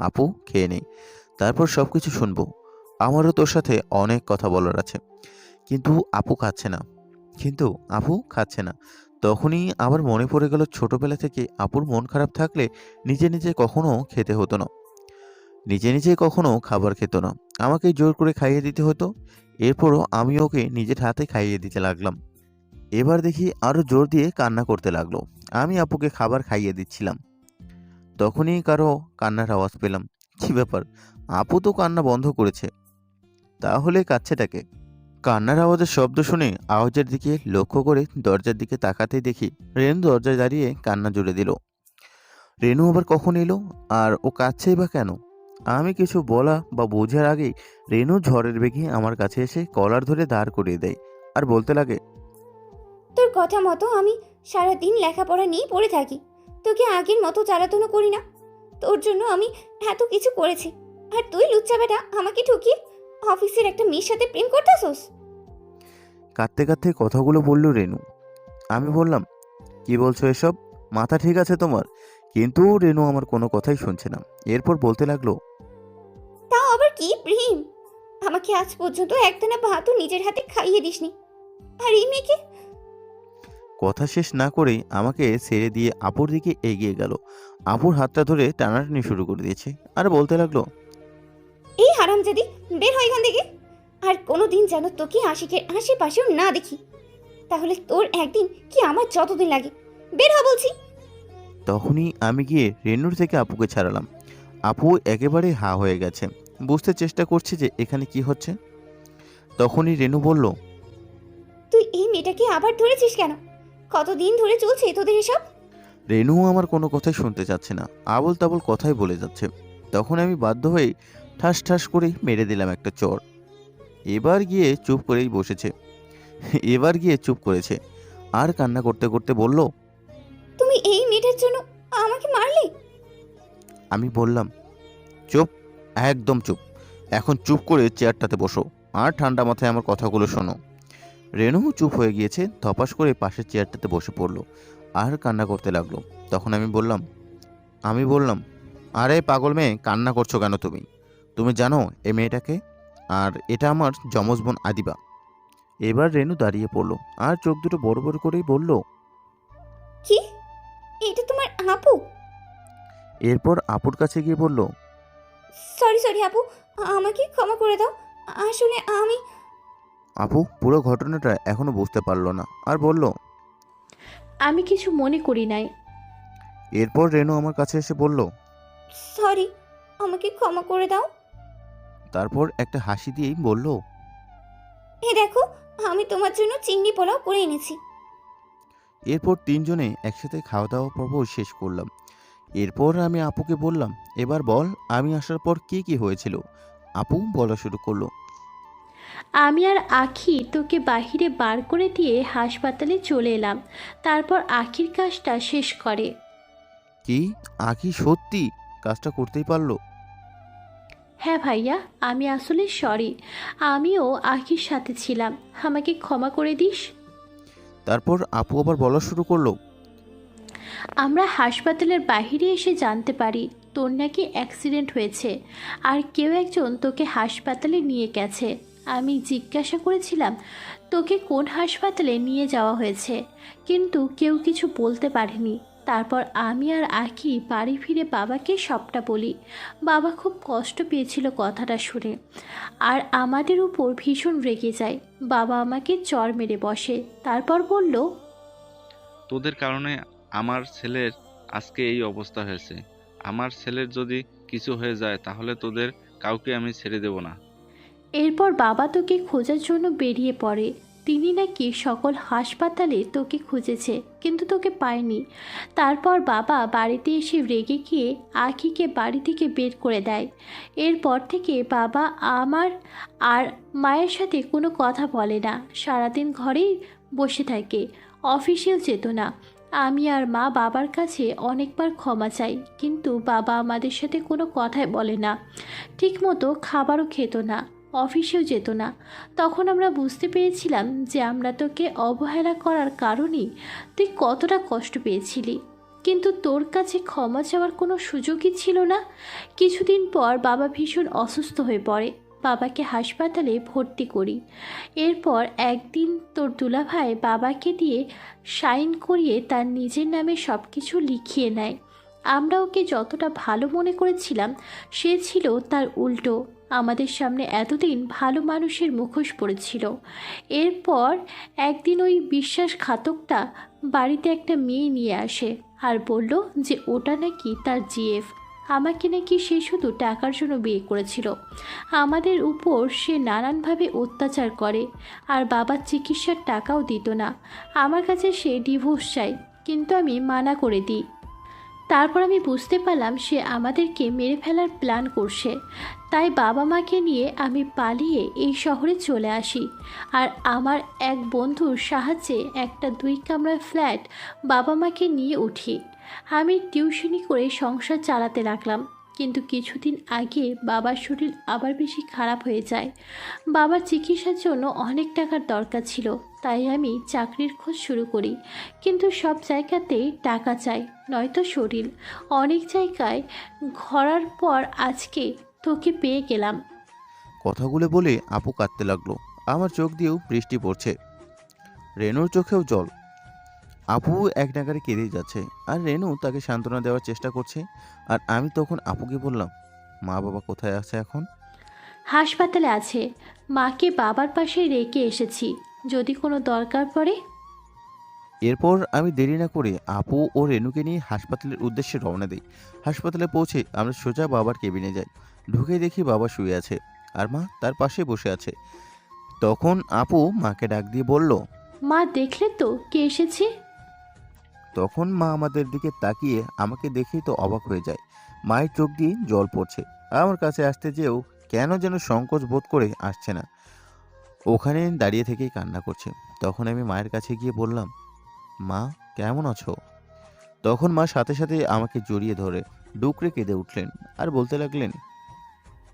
আপু খেয়ে নেই, তারপর সব কিছু শুনবো। আমারও তোর সাথে অনেক কথা বলার আছে। কিন্তু আপু খাচ্ছে না। তখনই আবার মনে পড়ে গেল ছোটবেলা থেকে আপুর মন খারাপ থাকলে নিজে নিজে কখনো খেতে হতো না, নিজে নিজে কখনো খাবার খেত না, আমাকে জোর করে খাইয়ে দিতে হতো। এরপরও আমি ওকে নিজের হাতে খাইয়ে দিতে লাগলাম। এবার দেখি আরো জোর দিয়ে কান্না করতে লাগলো। আমি আপুকে খাবার খাইয়ে দিচ্ছিলাম, তখনই কারো কান্নার আওয়াজ পেলাম। কি ব্যাপার, আপু তো কান্না বন্ধ করেছে, তাহলে কাচ্ছেটাকে? কান্নার আওয়াজের শব্দ শুনে আওয়াজের দিকে লক্ষ্য করে দরজার দিকে তাকাতেই দেখি রেনু দরজায় দাঁড়িয়ে কান্না জুড়ে দিল। রেনু আবার কখন এলো আর ও কাঁদছেই বা কেন? আমি কিছু বলা বা বোঝার আগেই রেনু ঝড়ের বেগে আমার কাছে এসে কলার ধরে দাঁড় করিয়ে দেয় আর বলতে লাগে, তোর কথা মতো আমি সারাদিন লেখাপড়া নিয়ে পড়ে থাকি, তোকে আগের মতো জ্বালাতনও করি না। তোর জন্য আমি এত কিছু করেছি, আর তুই লুচ্চা বেটা আমাকে ঠকিয়ে অফিসের একটা মেয়ের সাথে প্রেম করতেছস। কাঁদতে কাঁদতে কথাগুলো বলল রেনু। আমি বললাম, কি বলছো এসব? মাথা ঠিক আছে তোমার? কিন্তু রেনু আমার কোনো কথাই শুনছে না। এরপর বলতে লাগলো, তাও আবার কি প্রেম? আমাকে আজ পর্যন্ত একটানা ভাতও নিজের হাতে খাইয়ে দিসনি, আর এই মেয়েকে? কথা শেষ না করেই আমাকে ছেড়ে দিয়ে আপুর দিকে এগিয়ে গেল। আপুর হাতটা ধরে টানাটানি শুরু করে দিয়েছে আর বলতে লাগলো, এই হারামজাদি, বের হয় এখান থেকে। আর কোনোদিন যেন তোকে আশিকের আশেপাশেও না দেখি, তাহলে তোর একদিন কি আমার যতদিন লাগে। বের হ বলছি। তখনই আমি গিয়ে রেনুর থেকে আপুকে ছাড়ালাম। আপু একেবারে হা হয়ে গেছে, বুঝতে চেষ্টা করছে যে এখানে কি হচ্ছে। তখনই রেনু বলল, তুই এই মেয়েটাকে আবার ধরেছিস কেন? কতদিন ধরে চলছে তোদের এসব? রেনু আমার কোনো কথাই শুনতে চাচ্ছে না, আবল তাবল কথাই বলে যাচ্ছে। তখন আমি বাধ্য হয়ে ঠাস ঠাস করে মেরে দিলাম একটা চড়। এবার গিয়ে চুপ করেছে আর কান্না করতে করতে বলল, তুমি এই মেয়েটার জন্য আমাকে মারলে? আমি বললাম, চুপ, একদম চুপ। এখন চুপ করে চেয়ারটাতে বসো আর ঠান্ডা মাথায় আমার কথাগুলো শোনো। রেনু চুপ হয়ে গিয়েছে, ধপাস করে পাশের চেয়ারটাতে বসে পড়লো আর কান্না করতে লাগলো। তখন আমি বললাম, আরে পাগল মেয়ে, কান্না করছো কেন তুমি? তুমি জানো এ মেয়েটাকে? আর এটা আমার যমজ বোন আদিবা। এবার রেনু দাঁড়িয়ে পড়লো আর চোখ দুটো বড় বড় করেই বলল, কি? এটা তোমার আপু? এরপর আপুর কাছে গিয়ে বলল, সরি আপু, আমাকে ক্ষমা করে দাও। আসলে আমি... আপু পুরো ঘটনাটা এখনো বুঝতে পারলো না আর বলল, আমি কিছু মনে করি নাই। এরপর রেনু আমার কাছে এসে বলল, সরি, আমাকে ক্ষমা করে দাও। তারপর একটা হাসি দিয়েই বলল, এ দেখো, আমি তোমার জন্য চিংড়ি পোলাও করে এনেছি। এরপর তিনজনে একসাথে খাওয়া দাওয়া পর্ব শেষ করলাম। এরপর আমি আপুকে বললাম, এবার বল আমি আসার পর কি কি হয়েছিল। আপু বলা শুরু করলো, আমি আর আখি তোকে বাহিরে বার করে দিয়ে হাসপাতালে চলে এলাম, তারপর আখির কাজটা শেষ করে। কি আখি সত্যি কাজটা করতেই পারলো? হ্যাঁ ভাইয়া, আমি আসলে সরি, আমিও আখির সাথে ছিলাম, আমাকে ক্ষমা করে দিস। তারপর আপু আবার বলা শুরু করলো, আমরা হাসপাতালের বাইরে এসে জানতে পারি তোর নাকি অ্যাক্সিডেন্ট হয়েছে, আর কেউ একজন তোকে হাসপাতালে নিয়ে গেছে। আমি জিজ্ঞাসা করেছিলাম তোকে কোন হাসপাতালে নিয়ে যাওয়া হয়েছে, কিন্তু কেউ কিছু বলতে পারেনি। তারপর আমি আর আঁখি বাড়ি ফিরে বাবাকে সবটা বলি। বাবা খুব কষ্ট পেয়েছিল কথাটা শুনে, আর আমাদের উপর ভীষণ রেগে যায়। বাবা আমাকে চড় মেরে বসে, তারপর বলল, তোদের কারণে আমার ছেলের আজকে এই অবস্থা হয়েছে। আমার ছেলের যদি কিছু হয়ে যায় তাহলে তোদের কাউকে আমি ছেড়ে দেব না। এরপর বাবা তোকে খোঁজার জন্য বেরিয়ে পড়ে। তিনি নাকি সকল হাসপাতালে তোকে খুঁজেছে, কিন্তু তোকে পায়নি। তারপর বাবা বাড়িতে এসে রেগে গিয়ে আখিকে বাড়ি থেকে বের করে দেয়। এরপর থেকে বাবা আমার আর মায়ের সাথে কোনো কথা বলে না, সারাদিন ঘরেই বসে থাকে, অফিসেও যেত না। আমি আর মা বাবার কাছে অনেকবার ক্ষমা চাই, কিন্তু বাবা আমাদের সাথে কোনো কথাই বলে না, ঠিকমতো খাবারও খেত না, অফিসেও যেত না। তখন আমরা বুঝতে পেরেছিলাম যে আমরা তোকে অবহেলা করার কারণেই তুই কতটা কষ্ট পেয়েছিলি, কিন্তু তোর কাছে ক্ষমা চাওয়ার কোনো সুযোগই ছিল না। কিছুদিন পর বাবা ভীষণ অসুস্থ হয়ে পড়ে, বাবাকে হাসপাতালে ভর্তি করি। এরপর একদিন তোর দুলাভাই বাবাকে দিয়ে সাইন করিয়ে তার নিজের নামে সব কিছু লিখিয়ে নেয়। আমরা ওকে যতটা ভালো মনে করেছিলাম, সে ছিল তার উল্টো। আমাদের সামনে এতদিন ভালো মানুষের মুখোশ পড়েছিল। এরপর একদিন ওই বিশ্বাসঘাতকটা বাড়িতে একটা মেয়ে নিয়ে আসে আর বলল যে ওটা নাকি তার জিএফ। আমাকে নাকি সে শুধু টাকার জন্য বিয়ে করেছিল। আমাদের উপর সে নানানভাবে অত্যাচার করে, আর বাবার চিকিৎসার টাকাও দিত না। আমার কাছে সে ডিভোর্স চায়, কিন্তু আমি মানা করে দিই। তারপর আমি বুঝতে পারলাম সে আমাদেরকে মেরে ফেলার প্ল্যান করছে। তাই বাবা মাকে নিয়ে আমি পালিয়ে এই শহরে চলে আসি, আর আমার এক বন্ধুর সাহায্যে একটা 2 কামরার ফ্ল্যাট বাবা মাকে নিয়ে উঠি। আমি টিউশনি করে সংসার চালাতে লাগলাম, কিন্তু কিছুদিন আগে বাবার শরীর আবার বেশি খারাপ হয়ে যায়। বাবার চিকিৎসার জন্য অনেক টাকার দরকার ছিল, তাই আমি চাকরির খোঁজ শুরু করি, কিন্তু সব জায়গাতেই টাকা চাই, নয়তো শরীর। অনেক জায়গায় ঘোরার পর আজকে তোকে পেয়ে গেলাম। কথাগুলো বলে আপু কাঁদতে লাগলো। আমার চোখ দিয়েও বৃষ্টি পড়ছে, রেনুর চোখেও জল। আপু এক নাগারে কেঁদেই যাচ্ছে, আর রেনু তাকে সান্ত্বনা দেওয়ার চেষ্টা করছে। আর আমি তখন আপুকে বললাম, মা বাবা কোথায় আছে এখন? হাসপাতালে আছে, মাকে বাবার পাশে রেখে এসেছি, যদি কোনো দরকার পড়ে। এরপর আমি দেরি না করে আপু ও রেনুকে নিয়ে হাসপাতালের উদ্দেশ্যে রওনা দিই। হাসপাতালে পৌঁছে আমরা সোজা বাবার কেবিনে যাই। ঢুকে দেখি বাবা শুয়ে আছে, আর মা তার পাশে বসে আছে। তখন আপু মাকে ডাক দিয়ে বলল। মা, দেখলে তো কে এসেছে? তখন মা আমাদের দিকে তাকিয়ে আমাকে দেখেই তো অবাক হয়ে যায়। মায়ের চোখ দিয়ে জল পড়ছে। আমার কাছে আসতে যেও কেন যেন সংকোচ বোধ করে আসছে না, ওখানে দাঁড়িয়ে থেকেই কান্না করছে। তখন আমি মায়ের কাছে গিয়ে বললাম, মা কেমন আছো? তখন মা সাথে সাথে আমাকে জড়িয়ে ধরে ডুকরে কেঁদে উঠলেন, আর বলতে লাগলেন,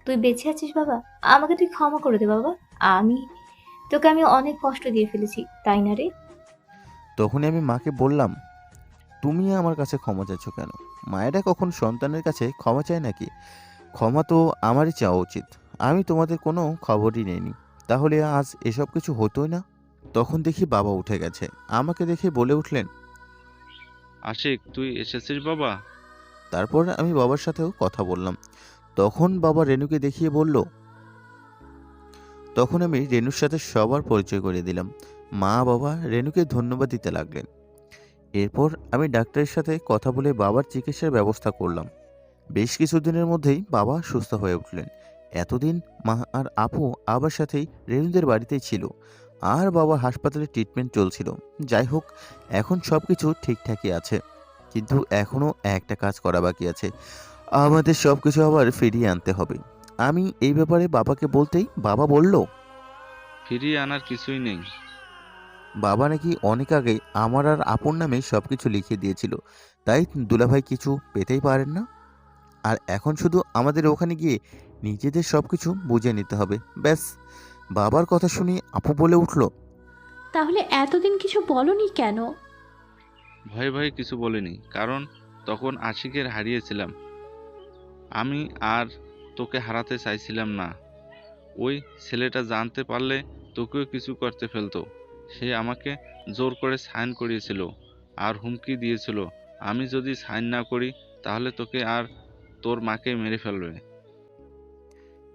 তুই বেঁচে আছিস বাবা, আমাকে তুই ক্ষমা করে দে বাবা। তোকে আমি অনেক কষ্ট দিয়ে ফেলেছি, তাই না রে? তখনই আমি মাকে বললাম, তুমি আমার কাছে ক্ষমা চাইছ কেন? মায়েরা কখন সন্তানের কাছে ক্ষমা চায় নাকি? ক্ষমা তো আমারই চাওয়া উচিত। আমি তোমাদের কোনো খবরই নেইনি, তাহলে আজ এসব কিছু হতোই না। তখন দেখি বাবা উঠে গেছে। আমাকে দেখে বলে উঠলেন, আশিক, তুই এসেছিস বাবা? তারপর আমি বাবার সাথেও কথা বললাম। তখন বাবা রেনুকে দেখিয়ে বলল। তখন আমি রেনুর সাথে সবার পরিচয় করিয়ে দিলাম। মা বাবা রেনুকে ধন্যবাদ দিতে লাগলেন। এরপর আমি ডাক্তারের সাথে কথা বলে বাবার চিকিৎসার ব্যবস্থা করলাম। বেশ কিছুদিনের মধ্যেই বাবা সুস্থ হয়ে উঠলেন। এতদিন মা আর আপু আবার সাথেই রেনুদের বাড়িতেই ছিল, আর বাবা হাসপাতালে ট্রিটমেন্ট চলছিল। যাই হোক, এখন সব কিছু ঠিকঠাকই আছে, কিন্তু এখনও একটা কাজ করা বাকি আছে। আমাদের সব কিছু আবার ফিরিয়ে আনতে হবে। আমি এই ব্যাপারে বাবাকে বলতেই বাবা বলল, ফিরিয়ে আনার কিছুই নেই। বাবা নাকি অনেক আগে আমার আর আপুর নামে সব কিছু লিখিয়ে দিয়েছিল, তাই দুলাভাই কিছু পেতেই পারেন না। আর এখন শুধু আমাদের ওখানে গিয়ে নিজেদের সব কিছু বুঝে নিতে হবে, ব্যাস। বাবার কথা শুনে আপু বলে উঠল, তাহলে এতদিন কিছু বলনি কেন? ভয়ে ভয়ে কিছু বলিনি, কারণ তখন আশিকের হারিয়েছিলাম। আমি আর তোকে হারাতে চাইছিলাম না। ওই ছেলেটা জানতে পারলে তোকেও কিছু করতে ফেলতো। সে আমাকে জোর করে সাইন করিয়েছিল আর হুমকি দিয়েছিল আমি যদি সাইন না করি তাহলে তোকে আর তোর মাকে মেরে ফেলবে।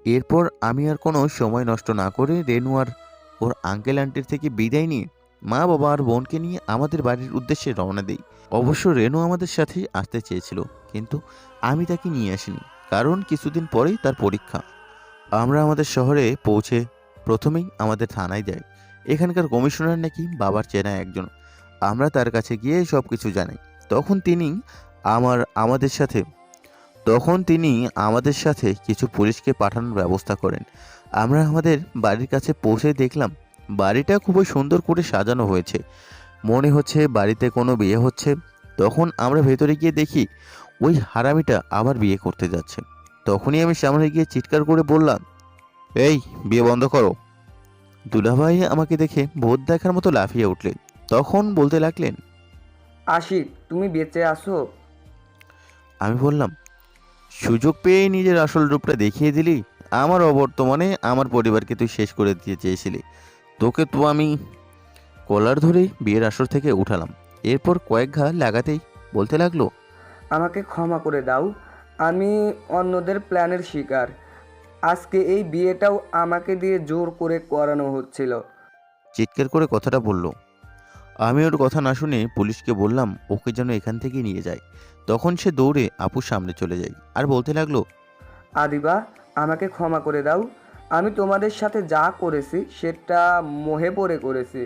এরপর আমি আর কোনো সময় নষ্ট না করে রেনু আর ওর আঙ্কেল আন্টির থেকে বিদায় নিয়ে মা বাবা আর বোনকে নিয়ে আমাদের বাড়ির উদ্দেশ্যে রওনা দেই। অবশ্য রেনু আমাদের সাথে আসতে চেয়েছিল, কিন্তু আমি তাকে নিয়ে আসিনি, কারণ কিছুদিন পরেই তার পরীক্ষা। আমরা আমাদের শহরে পৌঁছে প্রথমেই আমাদের থানায় যাই। এখানকার কমিশনার নাকি বাবার চেনা একজন। আমরা তার কাছে গিয়ে সব কিছু জানাই। তখন তিনি আমাদের সাথে কিছু পুলিশকে পাঠানোর ব্যবস্থা করেন। আমরা আমাদের বাড়ির কাছে পৌঁছে দেখলাম বাড়িটা খুবই সুন্দর করে সাজানো হয়েছে, মনে হচ্ছে বাড়িতে কোনো বিয়ে হচ্ছে। তখন আমরা ভেতরে গিয়ে দেখি ওই হারামিটা আবার বিয়ে করতে যাচ্ছে। তখনই আমি সামনে গিয়ে চিৎকার করে বললাম, এই বিয়ে বন্ধ করো। দুলাভাই আমাকে দেখে ভূত দেখার মতো লাফিয়ে উঠলেন। তখন বলতে লাগলেন, আশিক, তুমি বেঁচে আসো? আমি বললাম, সুযোগ পেয়ে নিজের আসল রূপটা দেখিয়ে দিলি। আমার অবর্তমানে আমার পরিবারকে তুই শেষ করে দিতে চেয়েছিলি। তোকে তো আমি কলার ধরে বিয়ের আসর থেকে উঠালাম। এরপর কয়েক ঘা লাগাতেই বলতে লাগলো, আমাকে ক্ষমা করে দাও, আমি অন্যদের প্ল্যানের শিকার। আজকে এই বিয়েটাও আমাকে দিয়ে জোর করে করানো হচ্ছিল। চিৎকার করে কথাটা বলল। আমি ওর কথা না শুনে পুলিশকে বললাম ওকে যেন এখান থেকে নিয়ে যায়। তখন সে দৌড়ে আপুর সামনে চলে যায় আর বলতে লাগলো, আদিবা, আমাকে ক্ষমা করে দাও। আমি তোমাদের সাথে যা করেছি সেটা মোহে পড়ে করেছি।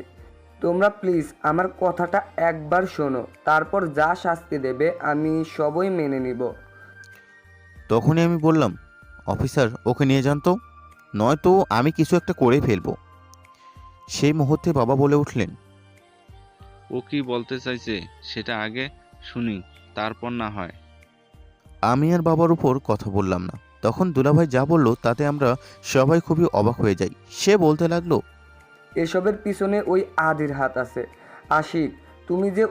তোমরা প্লিজ আমার কথাটা একবার শোনো, তারপর যা শাস্তি দেবে আমি সবই মেনে নিব। তখনই আমি বললাম, অফিসার ওকে নিয়ে যান তো, নয়তো আমি কিছু একটা করে ফেলবো। সেই মুহূর্তে বাবা বলে উঠলেন, ও কি বলতে চাইছে সেটা আগে শুনি, তারপর না হয়। আমি আর বাবার উপর কথা বললাম না। তখন দুলাভাই যা বলল তাতে আমরা সবাই খুবই অবাক হয়ে যাই। সে বলতে লাগলো, এসবের পিছনে ওই আদির হাত আছে। আশিক, তুমি যে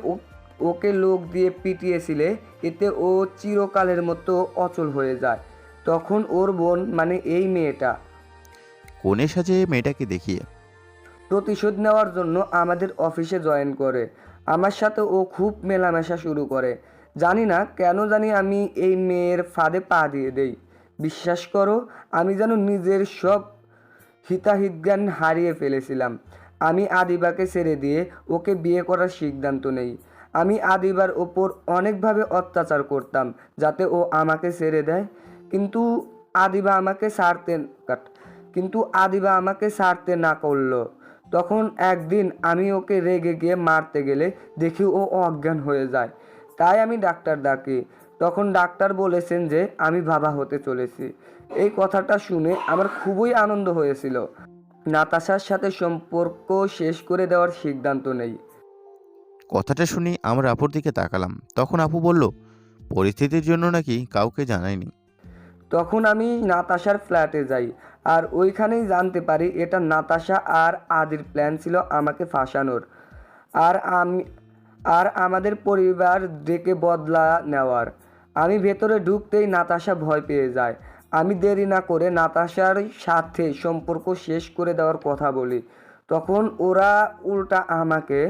ওকে লোক দিয়ে পিটিয়েছিলে, এতে ও চিরকালের মতো অচল হয়ে যায়। তখন ওর বোন, মানে এই মেয়েটা, কোণে সাজে মেয়েটাকে দেখিয়ে প্রতিশোধ নেওয়ার জন্য আমাদের অফিসে জয়েন করে। আমার সাথে ও খুব মেলামেশা শুরু করে। জানি না কেন জানি আমি এই মেয়ের ফাঁদে পা দিয়ে দেই। বিশ্বাস করো, আমি যেন নিজের সব হিতাহিত জ্ঞান হারিয়ে ফেলেছিলাম। আমি আদিবাকে ছেড়ে দিয়ে ওকে বিয়ে করার সিদ্ধান্ত নেই। আমি আদিবার ওপর অনেকভাবে অত্যাচার করতাম যাতে ও আমাকে ছেড়ে দেয়, কিন্তু আদিবা আমাকে ছাড়তে না করলো। তখন একদিন আমি ওকে রেগে গিয়ে মারতে গেলে দেখি ও অজ্ঞান হয়ে যায়। তাই আমি ডাক্তার ডাকি। তখন ডাক্তার বলেছেন যে আমি বাবা হতে চলেছি। এই কথাটা শুনে আমার খুবই আনন্দ হয়েছিল। নাতাশার সাথে সম্পর্ক শেষ করে দেওয়ার সিদ্ধান্ত নেই। কথাটা শুনে আমরা আপুর দিকে তাকালাম। তখন আপু বলল, পরিস্থিতির জন্য নাকি কাউকে জানায়নি। তখন আমি নাতাশার ফ্ল্যাটে যাই, আর ওইখানেই জানতে পারি এটা নাতাশা আর আদির প্ল্যান ছিল আমাকে ফাঁসানোর, আর আমাদের পরিবার ডেকে বদলা নেওয়ার। আমি ভেতরে ঢুকতেই নাতাশা ভয় পেয়ে যায়। আমি দেরি না করে নাতাশার সাথে সম্পর্ক শেষ করে দেওয়ার কথা বলি। তখন ওরা উল্টা আমাকে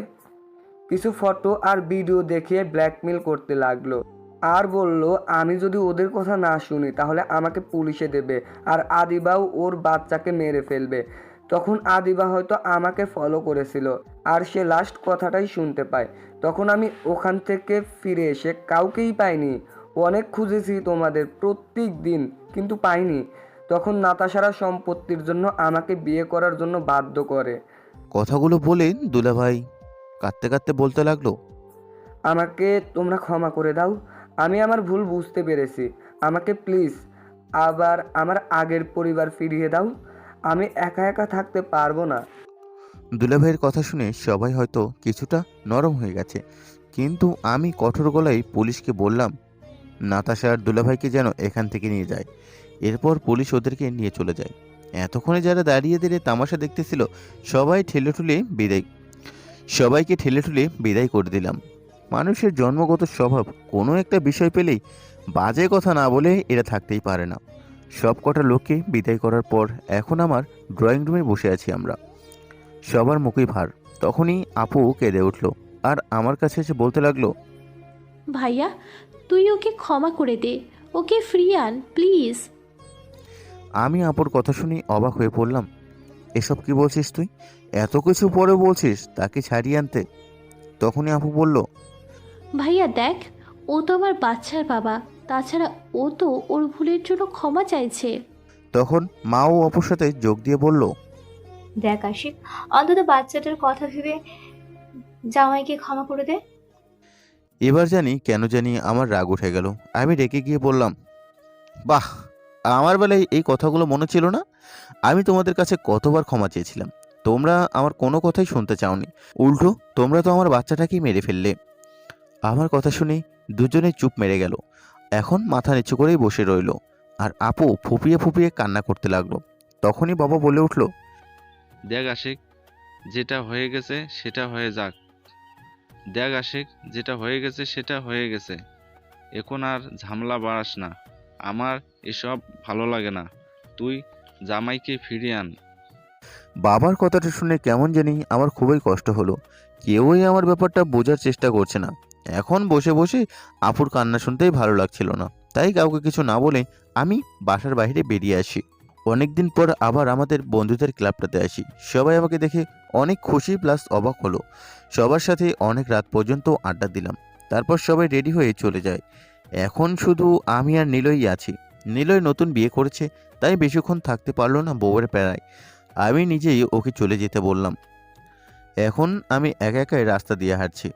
কিছু ফটো আর ভিডিও দেখিয়ে ব্ল্যাকমেল করতে লাগলো, আর বলল আমি যদি ওদের কথা না শুনি তাহলে আমাকে পুলিশে দেবে, আর আদিবাও ওর বাচ্চাকে মেরে ফেলবে। তখন আদিবা হয়তো আমাকে ফলো করেছিল, আর সে লাস্ট কথাটাই শুনতে পায়। তখন আমি ওখান থেকে ফিরে এসে কাউকেই পাইনি। অনেক খুঁজেছি তোমাদের প্রত্যেক দিন, কিন্তু পাইনি। তখন নাতাশারা সম্পত্তির জন্য আমাকে বিয়ে করার জন্য বাধ্য করে। কথাগুলো বলে দুলাভাই কাঁদতে কাঁদতে বলতে লাগলো, আমাকে তোমরা ক্ষমা করে দাও, আমি আমার ভুল বুঝতে পেরেছি। আমাকে প্লিজ আবার আমার আগের পরিবার ফিরিয়ে দাও। আমি একা একা থাকতে পারবো না। দুলাভাইয়ের কথা শুনে সবাই হয়তো কিছুটা নরম হয়ে গেছে, কিন্তু আমি কঠোর গলায় পুলিশকে বললাম নাতাশা আর দুলাভাইকে যেন এখান থেকে নিয়ে যায়। এরপর পুলিশ ওদেরকে নিয়ে চলে যায়। এতক্ষণে যারা দাঁড়িয়ে দাঁড়িয়ে তামাশা দেখতেছিল সবাইকে ঠেলে ঠুলে বিদায় করে দিলাম। মানুষের জন্মগত স্বভাব, কোনো একটা বিষয় পেলেই বাজে কথা না বলে এরা থাকতেই পারে না। সব কটা লোককে বিদায় করার পর এখন আমার ড্রয়িং রুমে বসে আছি আমরা, সবার মুখেই ভার। তখনই আপু কেঁদে উঠল আর আমার কাছে এসে বলতে লাগলো, ভাইয়া তুই ওকে ক্ষমা করে দে, ওকে ফ্রি আন প্লিজ। আমি আপুর কথা শুনে অবাক হয়ে পড়লাম। এসব কি বলছিস তুই? এত কিছু পরে বলছিস তাকে ছাড়িয়ে আনতে? তখনই আপু বলল, ভাইয়া দেখ, ও তো আমার বাচ্চার বাবা, তাছাড়া ও তো ওর ভুলের জন্য ক্ষমা চাইছে। তখন মাও অপুর সাথে যোগ দিয়ে বলল, দেখ আশিক, অন্তত বাচ্চাটার কথা ভেবে জামাইকে ক্ষমা করে দে। এবার জানি কেন জানি আমার রাগ উঠে গেল। আমি রেগে গিয়ে বললাম, বাহ, আমার বেলায় এই কথাগুলো মনে ছিল না? আমি তোমাদের কাছে কতবার ক্ষমা চেয়েছিলাম, তোমরা আমার কোনো কথাই শুনতে চাওনি। উল্টো তোমরা তো আমার বাচ্চাটাকেই মেরে ফেললে। আমার কথা শুনে দুজনে চুপ মেরে গেল। এখন মাথা নিচু করেই বসে রইল। আর আপু ফুপিয়ে ফুপিয়ে কান্না করতে লাগলো। তখনই বাবা বলে উঠল, দেখ আশিক, যেটা হয়ে গেছে সেটা হয়ে যাক। দেখ আশিক, যেটা হয়ে গেছে সেটা হয়ে গেছে। এখন আর ঝামেলা বাড়াস না। আমার এসব ভালো লাগে না। তুই জামাইকে ফিরিয়ে আন। বাবার কথাটা শুনে কেমন জানি আমার খুবই কষ্ট হলো। কেউই আমার ব্যাপারটা বোঝার চেষ্টা করছে না। এখন বসে বসে আপুর কান্না শুনতেই ভালো লাগছিল না। তাই কাউকে কিছু না বলে আমি বাসার বাইরে বেরিয়ে আসি। অনেকদিন পর আবার আমাদের বন্ধুদের ক্লাবটাতে আসি। সবাই আমাকে দেখে অনেক খুশি প্লাস অবাক হলো। সবার সাথে অনেক রাত পর্যন্ত আড্ডা দিলাম। তারপর সবাই রেডি হয়ে চলে যায়। এখন শুধু আমি আর নীলই আছি। নীলয় নতুন বিয়ে করেছে, তাই বেশিক্ষণ থাকতে পারলো না বউয়ের প্যারায়। আমি নিজেই ওকে চলে যেতে বললাম। এখন আমি একা একাই রাস্তা দিয়ে হাঁটছি।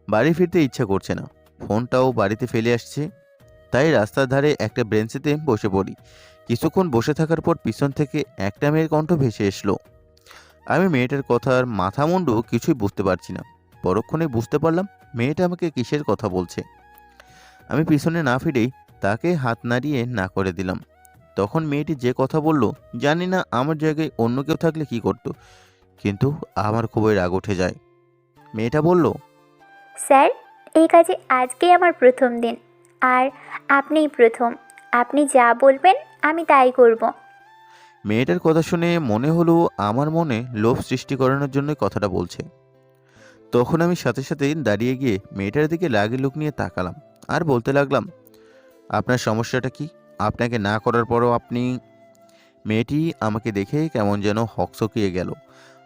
বাড়ি ফিরতে ইচ্ছা করছে না। ফোনটাও বাড়িতে ফেলে আসছে। তাই রাস্তার ধারে একটা বেঞ্চিতে বসে পড়ি। কিছুক্ষণ বসে থাকার পর পিছন থেকে একটা মেয়ের কণ্ঠ ভেসে এসলো। আমি মেয়েটার কথার মাথা মুন্ডু কিছুই বুঝতে পারছি না। পরক্ষণে বুঝতে পারলাম মেয়েটা আমাকে কিসের কথা বলছে। আমি পিছনে না ফিরেই তাকে হাত নাড়িয়ে না করে দিলাম। তখন মেয়েটি যে কথা বলল, জানি না আমার জায়গায় অন্য কেউ থাকলে কি করতো, কিন্তু আমার খুবই রাগ উঠে যায়। মেয়েটা বলল, স্যার, এই কাজে আজকে আমার প্রথম দিন, আর আপনিই প্রথম। আপনি যা বলবেন আমি তাই করব। মেয়েটার কথা শুনে মনে হলো আমার মনে লোভ সৃষ্টি করানোর জন্য কথাটা বলছে। তখন আমি সাথে সাথে দাঁড়িয়ে গিয়ে মেয়েটার দিকে রাগী লোক নিয়ে তাকালাম আর বলতে লাগলাম, আপনার সমস্যাটা কি? আপনাকে না করার পরও আপনি। মেয়েটি আমাকে দেখে কেমন যেন হকচকিয়ে গেল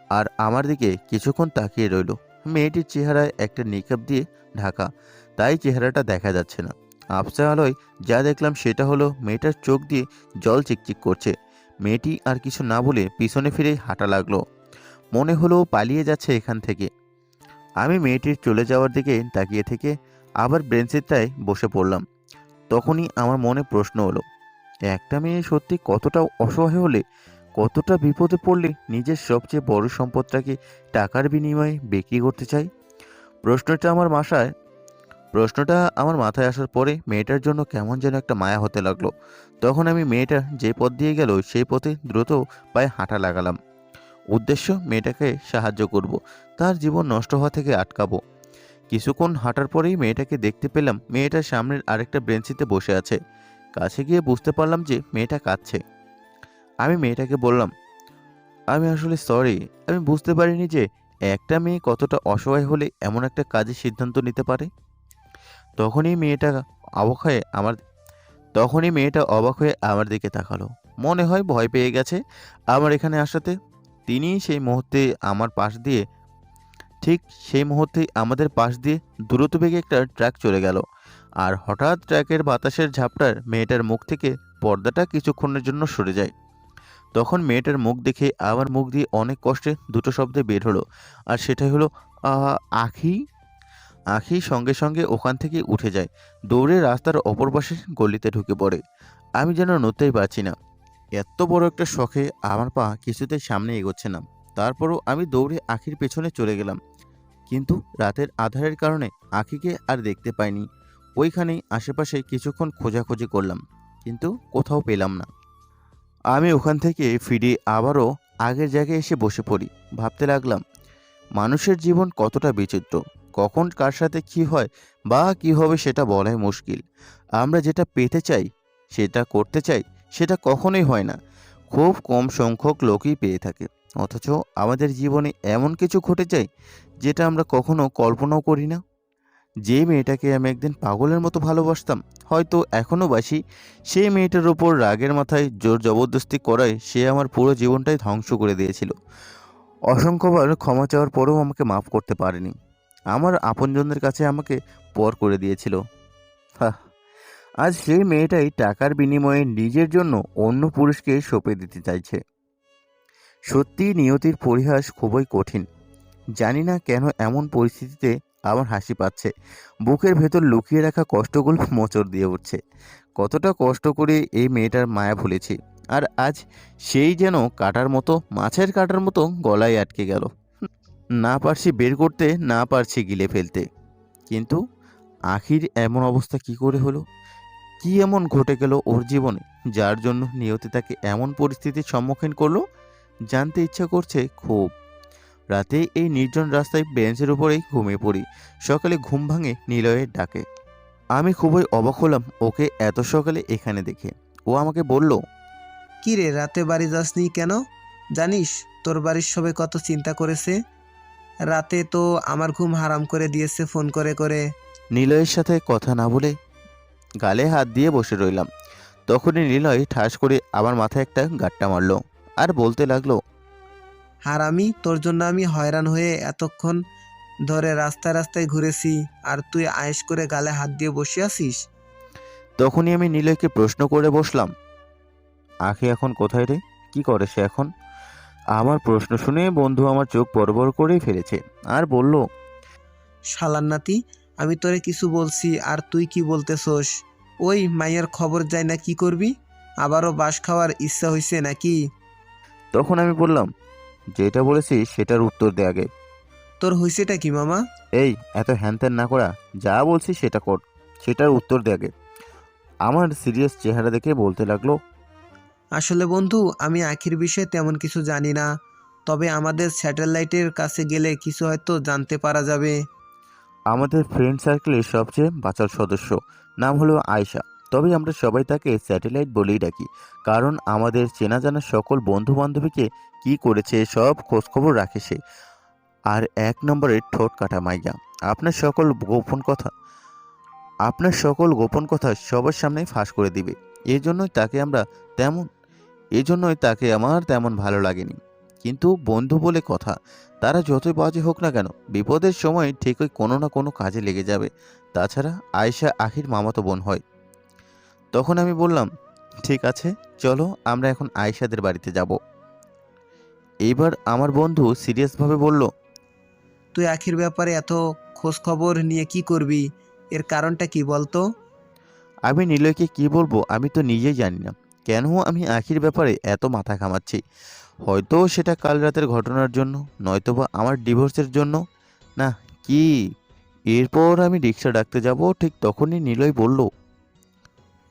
আর আমার দিকে কিছুক্ষণ তাকিয়ে রইল। মেয়েটির চেহারায় একটা নিকাব দিয়ে ঢাকা, তাই চেহারাটা দেখা যাচ্ছে না। আবছা আলোয় যা দেখলাম সেটা হলো মেয়েটার চোখ দিয়ে জল চিকচিক করছে। মেয়েটি আর কিছু না বলে পিছনে ফিরে হাঁটা লাগলো। মনে হলো পালিয়ে যাচ্ছে এখান থেকে। আমি মেয়েটির চলে যাওয়ার দিকে তাকিয়ে থেকে আবার বেঞ্চিটায় বসে পড়লাম। তখনই আমার মনে প্রশ্ন হলো, একটা মেয়ে সত্যি কতটা অসহায় হলে, কতটা বিপদে পড়লে নিজের সবচেয়ে বড় সম্পদটাকে টাকার বিনিময়ে বিক্রি করতে চায়? প্রশ্নটা আমার মাথায় আসার পরে মেয়েটার জন্য কেমন যেন একটা মায়া হতে লাগলো। তখন আমি মেয়েটা যে পথ দিয়ে গেল সেই পথে দ্রুত পায়ে হাঁটা লাগালাম। উদ্দেশ্য মেয়েটাকে সাহায্য করব, তার জীবন নষ্ট হওয়া থেকে আটকাবো। কিছুক্ষণ হাঁটার পরেই মেয়েটাকে দেখতে পেলাম। মেয়েটার সামনের আরেকটা বেঞ্চিতে বসে আছে। কাছে গিয়ে বুঝতে পারলাম যে মেয়েটা কাঁদছে। আমি মেয়েটাকে বললাম, আমি আসলে সরি, আমি বুঝতে পারিনি যে একটা মেয়ে কতটা অসহায় হলে এমন একটা কাজের সিদ্ধান্ত নিতে পারে। তখনই মেয়েটা অবাক হয়ে আমার তখনই মেয়েটা অবাক হয়ে আমার দিকে তাকালো। মনে হয় ভয় পেয়ে গেছে আমার এখানে আসাতে। তিনি সেই মুহূর্তেই আমাদের পাশ দিয়ে দ্রুত বেগে একটা ট্রাক চলে গেল। আর হঠাৎ ট্রাকের বাতাসের ঝাপটার মেয়েটার মুখ থেকে পর্দাটা কিছুক্ষণের জন্য সরে যায়। তখন মেয়েটার মুখ দেখে আমার মুখ দিয়ে অনেক কষ্টে দুটো শব্দে বের হলো, আর সেটাই হলো আখি। আখি সঙ্গে সঙ্গে ওখান থেকে উঠে যায়, দৌড়ে রাস্তার অপর পাশের গলিতে ঢুকে পড়ে। আমি যেন নড়তেই পারছি না। এত বড় একটা শখে আমার পা কিছুতেই সামনে এগোচ্ছে না। তারপরও আমি দৌড়ে আখির পেছনে চলে গেলাম, কিন্তু রাতের আঁধারের কারণে আখিকে আর দেখতে পাইনি। ওইখানেই আশেপাশে কিছুক্ষণ খোঁজাখুঁজি করলাম, কিন্তু কোথাও পেলাম না। আমি ওখান থেকে ফিরে আবারও আগের জায়গায় এসে বসে পড়ি। ভাবতে লাগলাম, মানুষের জীবন কতটা বিচিত্র, কখন কার সাথে কি হয় বা কি হবে সেটা বলাই মুশকিল। আমরা যেটা পেতে চাই, সেটা করতে চাই, সেটা কখনোই হয় না। খুব কম সংখ্যক লোকই পেয়ে থাকে। অথচ আমাদের জীবনে এমন কিছু ঘটে যায় যেটা আমরা কখনো কল্পনাও করি না। যে মেয়েটাকে আমি একদিন পাগলের মতো ভালোবাসতাম, হয়তো এখনও বাসি, সেই মেয়েটার ওপর রাগের মাথায় জোর জবরদস্তি করায় সে আমার পুরো জীবনটাই ধ্বংস করে দিয়েছিল। অসংখ্যবার ক্ষমা চাওয়ার পরেও আমাকে মাফ করতে পারেনি। আমার আপনজনদের কাছে আমাকে পর করে দিয়েছিল। হাহ, আজ সেই মেয়েটাই টাকার বিনিময়ে নিজের জন্য অন্য পুরুষকে সঁপে দিতে চাইছে। সত্যি নিয়তির পরিহাস খুবই কঠিন। জানি না কেন এমন পরিস্থিতিতে আমার হাসি পাচ্ছে। বুকের ভেতর লুকিয়ে রাখা কষ্টগুলো মোচড় দিয়ে উঠছে। কতটা কষ্ট করে এই মেয়েটার মায়া ভুলেছি, আর আজ সেই যেন কাটার মতো, মাছের কাটার মতো গলায় আটকে গেল। না পারছি বের করতে, না পারছি গিলে ফেলতে। কিন্তু আখির এমন অবস্থা কি করে হলো? কি এমন ঘটে গেল ওর জীবনে, যার জন্য নিয়তি তাকে এমন পরিস্থিতির সম্মুখীন করলো? জানতে ইচ্ছা করছে খুব। রাতে এই নির্জন রাস্তায় বেঞ্চের উপরেই ঘুমিয়ে পড়ি। সকালে ঘুম ভাঙে নিলয়ের ডাকে। আমি খুবই অবাক হলাম ওকে এত সকালে এখানে দেখে। ও আমাকে বলল, কি রে, রাতে বাড়ি যাসনি কেন? জানিস তোর বাড়ির সবাই কত চিন্তা করেছে। রাতে তো আমার ঘুম হারাম করে দিয়েছে ফোন করে করে। নিলয়ের সাথে কথা না বলে গালে হাত দিয়ে বসে রইলাম। তখনই নিলয় ঠাস করে আমার মাথায় একটা গাট্টা মারল আর বলতে লাগলো, হারামি, তোর জন্য আমি হয়রান হয়ে এতক্ষণ ধরে রাস্তায় রাস্তায় ঘুরেছি, আর তুই আয়েশ করে গালে হাত দিয়ে বসে আছিস। তখনই আমি নিলয়কে প্রশ্ন করে বসলাম, আখি এখন কোথায় রে? কি করে সে এখন? আমার প্রশ্ন শুনে বন্ধু আমার চোখ বড় বড় করেই ফেলেছে আর বলল, শালার নাতি, আমি তোরে কিছু বলছি আর তুই কি বলতেছোস? ওই মাইয়ার খবর যায় না কি করবি? আবারও বাস খাওয়ার ইচ্ছা হয়েছে নাকি? তখন আমি বললাম, যেটা বলেছিস সেটার উত্তর দে আগে। তোর হয়েছেটা কি মামা? এই এত হ্যানত্যান না করা, যা বলছি সেটা কর, সেটার উত্তর দে আগে। আমার সিরিয়াস চেহারা দেখে বলতে লাগলো, আসলে বন্ধু, আমি আখির বিষয়ে তেমন কিছু জানি না, তবে আমাদের স্যাটেলাইটের কাছে গেলে কিছু হয়তো জানতে পারা যাবে। আমাদের ফ্রেন্ড সার্কেলের সবচেয়ে বাচাল সদস্য, নাম হলো আয়শা। তবে আমরা সবাই তাকে স্যাটেলাইট বলেই ডাকি, কারণ আমাদের চেনা জানা সকল বন্ধু বান্ধবীকে কি করেছে সব খোঁজখবর রাখে সে। আর এক নম্বরের ঠোঁট কাটা মাইয়া। আপনার সকল গোপন কথা সবার সামনে ফাঁস করে দিবে। এজন্যই তাকে আমার তেমন ভালো লাগেনি। কিন্তু বন্ধু বলে কথা, তারা যতই বাজে হোক না কেন, বিপদের সময় ঠিকই কোনো না কোনো কাজে লেগে যাবে। তাছাড়া আয়েশা আখির মামাতো বোন হয়। তখন আমি বললাম, ঠিক আছে, চলো আমরা এখন আয়েশাদের বাড়িতে যাব। এইবার আমার বন্ধু সিরিয়াসভাবে বলল, তুই আখির ব্যাপারে এত খোঁজ খবর নিয়ে কি করবি? এর কারণটা কি বলতো? আমি নিলয়কে কি বলবো আমি তো নিজেই জানি না। কেন আমি আখির ব্যাপারে এত মাথা ঘামাচ্ছি? হয়তো সেটা কাল রাতের ঘটনার জন্য, নয়তোবা আমার ডিভোর্সের জন্য। না, কি? এরপর আমি রিক্সা ডাকতে যাব, ঠিক তখনই নিলয় বলল,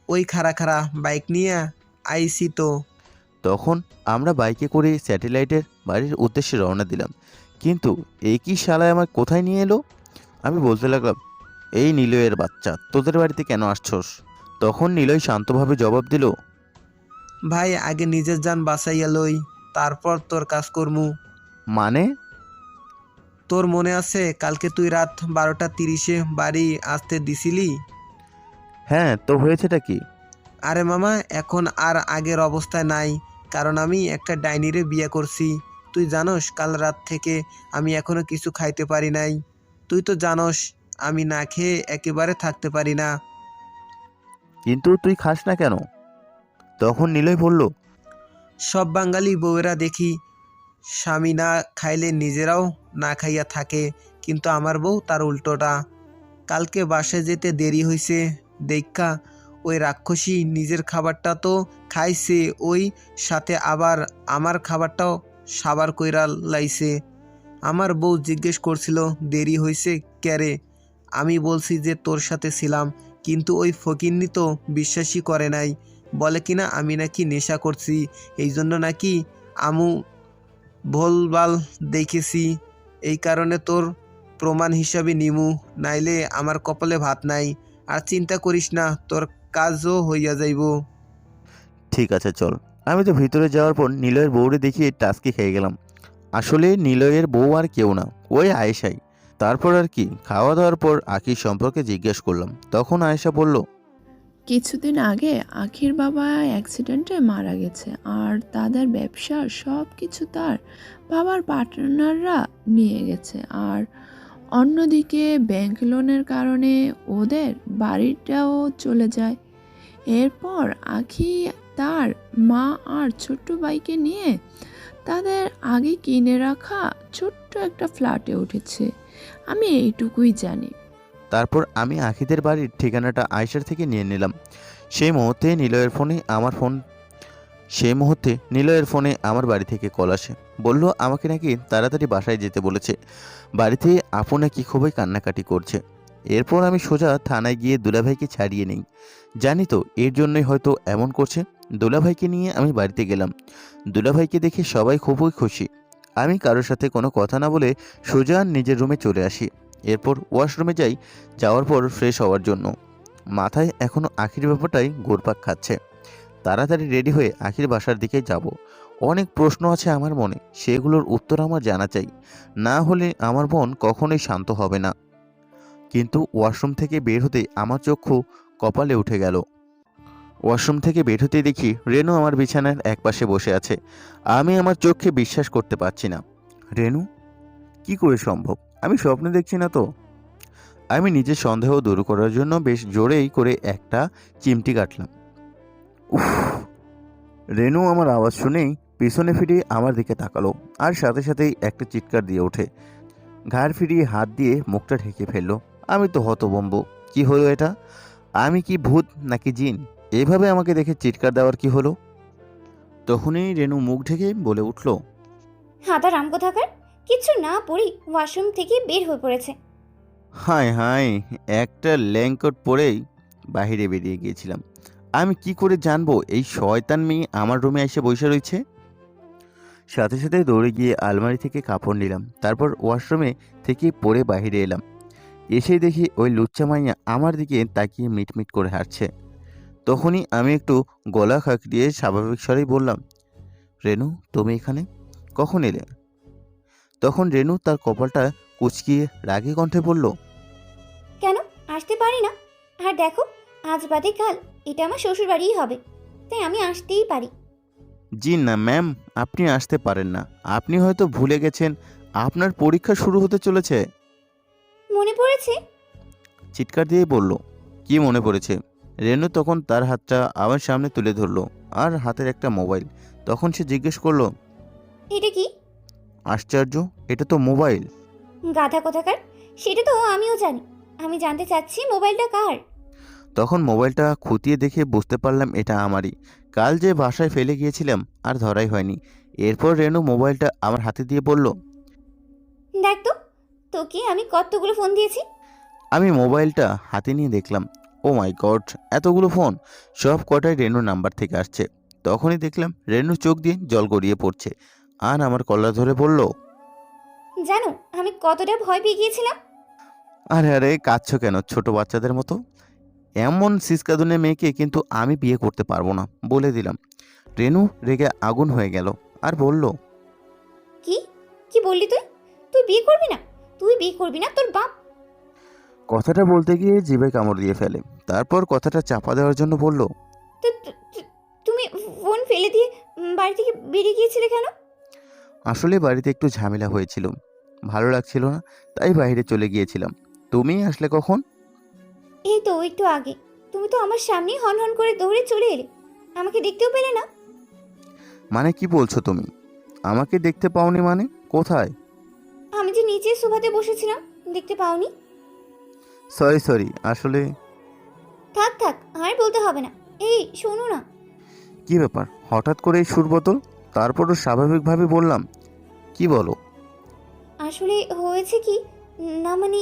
ওই খাড়া খাড়া বাইক নিয়ে আইসি তো। তখন আমরা বাইকে করে স্যাটেলাইটের বাড়ির উদ্দেশ্যে রওনা দিলাম। কিন্তু এই কি শালায় আমার কোথায় নিয়ে এলো? আমি বলতে লাগলাম, এই নিলয়ের বাচ্চা, তোদের বাড়িতে কেন আসছস? তখন নিলয় শান্তভাবে জবাব দিল, ভাই, আগে নিজের যান বাঁচাইয়া লই, তারপর তোর কাজ করমু। মানে? তোর মনে আছে কালকে তুই রাত 12:30 বাড়ি আসতে দিছিলি? হ্যাঁ, তো হয়েছেটা কি? আরে মামা, এখন আর আগের অবস্থায় নাই, কারণ আমি একটা ডাইনিরে বিয়ে করছি। তুই জানোস কাল রাত থেকে আমি এখনো কিছু খাইতে পারি নাই। তুই তো জানোস আমি না খেয়ে একেবারে থাকতে পারি না। কিন্তু তুই খাস না কেন? তখন নিলয় বলল, সব বাঙালি বউয়েরা দেখি স্বামী না খাইলে নিজেরাও না খাইয়া থাকে, কিন্তু আমার বউ তার উল্টোটা। কালকে বাসায় যেতে দেরি হয়েছে দেখা ওই রাক্ষসী নিজের খাবারটা তো খাইছে, ওই সাথে আবার আমার খাবারটাও সাবার কইরা লাইছে। আমার বউ জিজ্ঞেস করছিল দেরি হয়েছে ক্যারে, আমি বলছি যে তোর সাথে ছিলাম, কিন্তু ওই ফকিন্নি তো বিশ্বাসই করে নাই। বলে কিনা আমি নাকি নেশা করছি, এই জন্য নাকি আমু ভোলবাল দেখেছি, এই কারণে তোর প্রমাণ হিসাবে নিমু, নাইলে আমার কপালে ভাত নাই। আর চিন্তা করিস না, তোর কাজও হইয়া যাইব। ঠিক আছে চল। আমি তো ভিতরে যাওয়ার পর নিলয়ের বউরে দেখিয়ে টাস্কি খেয়ে গেলাম। আসলে নিলয়ের বউ আর কেউ না, ওই আয়েশাই। তারপর আর কি, খাওয়া দাওয়ার পর আখির সম্পর্কে জিজ্ঞেস করলাম। তখন আয়েশা বলল, কিছুদিন আগে আখির বাবা অ্যাক্সিডেন্টে মারা গেছে, আর তাদের ব্যবসার সব কিছু তার বাবার পার্টনাররা নিয়ে গেছে। আর অন্যদিকে ব্যাংক লোনের কারণে ওদের বাড়িটাও চলে যায়। এরপর আখি তার মা আর ছোট্ট ভাইকে নিয়ে তাদের আগে কিনে রাখা ছোট্ট একটা ফ্ল্যাটে উঠেছে। আমি এইটুকুই জানি। তারপর আমি আখিদের বাড়ির ঠিকানাটা আয়েশার থেকে নিয়ে নিলাম। সেই মুহূর্তে নিলয়ের ফোনে আমার বাড়ি থেকে কল আসে। বলল আমাকে নাকি তাড়াতাড়ি বাসায় যেতে বলেছে। বাড়িতে আপু নাকি খুবই কান্নাকাটি করছে। এরপর আমি সোজা থানায় গিয়ে দুলাভাইকে ছাড়িয়ে নেই। জানি তো এর জন্যই হয়তো এমন করছে। দুলাভাইকে নিয়ে আমি বাড়িতে গেলাম। দুলাভাইকে দেখে সবাই খুবই খুশি। আমি কারোর সাথে কোনো কথা না বলে সোজা নিজের রুমে চলে আসি। এরপর ওয়াশরুমে যাই, যাওয়ার পর ফ্রেশ হওয়ার জন্য। মাথায় এখনও আখির ব্যাপারটাই ঘুরপাক খাচ্ছে। তাড়াতাড়ি রেডি হয়ে আখির বাসার দিকে যাব। অনেক প্রশ্ন আছে আমার মনে, সেগুলোর উত্তর আমার জানা চাই, না হলে আমার বোন কখনোই শান্ত হবে না। কিন্তু ওয়াশরুম থেকে বের হতে আমার চক্ষু কপালে উঠে গেল। ওয়াশরুম থেকে বের হতে দেখি রেনু আমার বিছানার একপাশে বসে আছে। আমি আমার চোখে বিশ্বাস করতে পারছি না। রেনু, কি করে সম্ভব? আমি স্বপ্নে দেখছি না তো? আমি নিজের সন্দেহ দূর করার জন্য বেশ জোরেই করে একটা চিমটি কাটলাম। উফ! রেনু আমার আওয়াজ শুনেই পিছনে ফিরে আমার দিকে তাকালো, আর সাথে সাথেই একটা চিৎকার দিয়ে ওঠে। ঘাড় ফিরিয়ে হাত দিয়ে মুখটা ঢেকে ফেললো। আমি তো হতভম্ব। কি হলো এটা? আমি কি ভূত নাকি জিন? এভাবে আমাকে দেখে চিৎকার দেওয়ার কি হলো? তখনই রেনু মুখ ঢেকে বলে উঠল, হাঁদা রাম কোথাকার, কিছু না পড়ি ওয়াশরুম থেকে বের হয়ে পড়েছে। হায় হায়, একটা ল্যাংকট পরেই বাইরে বেরিয়ে গিয়েছিলাম। আমি কি করে জানবো এই শয়তান মেয়ে আমার রুমে এসে বসে রয়েছে? সাথে সাথে দৌড়ে গিয়ে আলমারি থেকে কাপড় নিলাম। তারপর ওয়াশরুমে থেকে পরে বাইরে এলাম। এসেই দেখি ওই লুচ্চা মাইয়া আমার দিকে তাকিয়ে মিটমিট করে হাঁটছে। তখনই আমি একটু গলা খাঁকড়িয়ে স্বাভাবিক স্বরেই বললাম, রেনু, তুমি এখানে কখন এলে? তখন রেনু তার কপালটা কুঁচকিয়ে রাগী কণ্ঠে বলল, কেন আসতে পারি না? আর দেখো, আজ বাদে কাল এটা আমার শ্বশুর বাড়িই হবে, তাই আমি আসতেই পারি। জি না ম্যাম, আপনি আসতে পারেন না। আপনি হয়তো ভুলে গেছেন আপনার পরীক্ষা শুরু হতে চলেছে। মনে পড়েছে? চিৎকার দিয়ে বলল, কি মনে পড়েছে? রেনু তখন তার হাতটা আমার সামনে তুলে ধরলো, আর হাতের একটা মোবাইল। তখন সে জিজ্ঞেস করলো, এটা কি? আশ্চর্য, এটা তো মোবাইল। গাধা কোথাকার, সেটা তো আমিও জানি। আমি জানতে চাচ্ছি মোবাইলটা কার। তখন মোবাইলটা খুঁটিয়ে দেখে বুঝতে পারলাম এটা আমারই। কাল যে বাসায় ফেলে গিয়েছিলাম আর ধরাই হয়নি। এরপর রেনু মোবাইলটা আমার হাতে দিয়ে বলল, দেখ তো, তোকে আমি কতগুলো ফোন দিয়েছি। আমি মোবাইলটা হাতে নিয়ে দেখলাম, ও মাই গড, এতগুলো ফোন! সব কটাই রেনুর নাম্বার থেকে আসছে। তখনই দেখলাম রেনুর চোখ দিয়ে জল গড়িয়ে পড়ছে, আর আমার কলার ধরে বলল, জানো আমি কতটা ভয় পেয়ে গিয়েছিলাম? আরে আরে, কাঁদছো কেন ছোট বাচ্চাদের মতো? এমন সিসকাদুনে মেয়েকে কিন্তু আমি বিয়ে করতে পারবো না, বলে দিলাম। রেনু রেগে আগুন হয়ে গেল আর বলল, কি কি বললি তুই? তুই বিয়ে করবি না? তুই বিয়ে করবি না? তোর বাপ। কথাটা বলতে গিয়ে জিভে কামড় দিয়ে ফেলে। তারপর কথাটা চাপা দেওয়ার জন্য বলল, তুমি ফোন ফেলে দিয়ে বাড়ি থেকে বেরিয়ে গিয়েছিলে কেন? আসলে বাড়িতে একটু ঝামেলা হয়েছিল, ভালো লাগছিল না, তাই বাইরে চলে গিয়েছিলাম। তুমি আসলে কখন? এই তো একটু আগে। তুমি তো আমার সামনেই হন হন করে দৌড়ে চলে এলে, আমাকে দেখতেও পেলে না। মানে কি বলছো তুমি? আমাকে দেখতে পাওনি মানে? কোথায়? আমি যে নিচে সোফাতে বসেছিলাম, দেখতে পাওনি? সরি, আসলে থাক থাক, আর বলতে হবে না। এই শোনো না। কি ব্যাপার, হঠাৎ করে এই সুর বদল? তারপরও স্বাভাবিকভাবে বললাম, কি বলো? আসলে হয়েছে কি, না মানে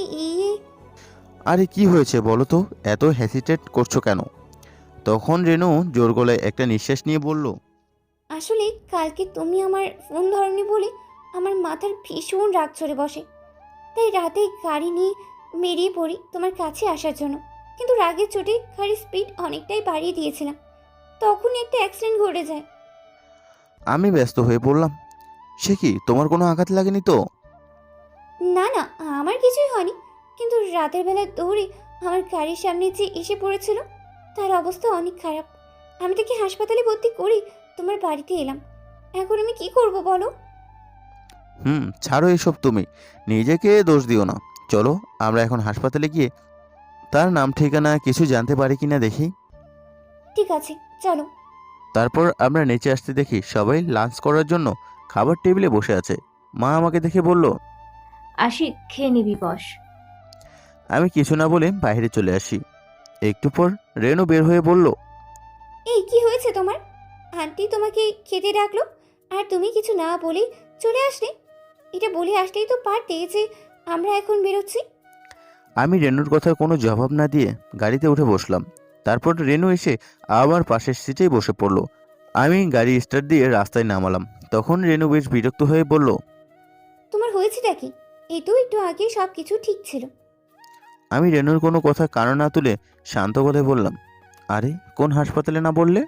আরে কি হয়েছে বলো তো, এত হেসিটেট করছো কেন? তখন রেনু জোর গলায় একটা নিঃশ্বাস নিয়ে বলল, আসলে কালকে তুমি আমার ফোন ধরনি বলে আমার মাথার ভীষণ রাগ চড়ে বসে। তাই রাতে গাড়ি নিয়ে বেরিয়ে পড়ি তোমার কাছে আসার জন্য, কিন্তু রাগের চোটে গাড়ির স্পিড অনেকটাই বাড়িয়ে দিয়েছিলাম। তখনই একটা অ্যাক্সিডেন্ট ঘটে যায়। আমি ব্যস্ত হয়ে পড়লাম, সে কি, তোমার কোনো আঘাত লাগেনি তো? না না, আমার কিছুই হয়নি, কিন্তু রাতের বেলা দৌড়ে আমার গাড়ির সামনে যে এসে পড়েছিল তার অবস্থা অনেক খারাপ। আমি তাকে হাসপাতালে ভর্তি করি তোমার বাড়িতে এলাম। এখন আমি কি করব বলো? ছাড়ো এসব, তুমি নিজেকে দোষ দিও না। চলো আমরা এখন হাসপাতালে গিয়ে তার নাম ঠিকানা কিছু জানতে পারি কিনা দেখি। ঠিক আছে, চলো। তারপর আমরা নিচে আসতে দেখি সবাই লাঞ্চ করার জন্য খাবার টেবিলে বসে আছে। মা আমাকে দেখে বলল, আশিক, খেয়ে নিবি, বস। আমি কিছু না বলে বাইরে চলে আসি। একটু পর রেনু বের হয়ে বলল, এই কি হয়েছে তোমার? আন্টি তোমাকে খেতে ডাকলো আর তুমি কিছু না বলেই চলে আসলে। এটা বলে আসলেই তো পারতে যে আমরা এখন বেরোচ্ছি। আমি রেনুর কথার কোনো জবাব না দিয়ে গাড়িতে উঠে বসলাম। তারপর রেনু এসে আবার পাশের সিটেই বসে পড়ল। আমি গাড়ি স্টার্ট দিয়ে রাস্তায় নামালাম। তখন রেনু বেশ বিরক্ত হয়ে বলল, তোমার হয়েছেটা কি? এই তো একটু আগে সব কিছু ঠিক ছিল। আমি রেনুর কোনো কথা কারণ না তুলে শান্ত গলায় বললাম, আরে কোন হাসপাতালে না বললে?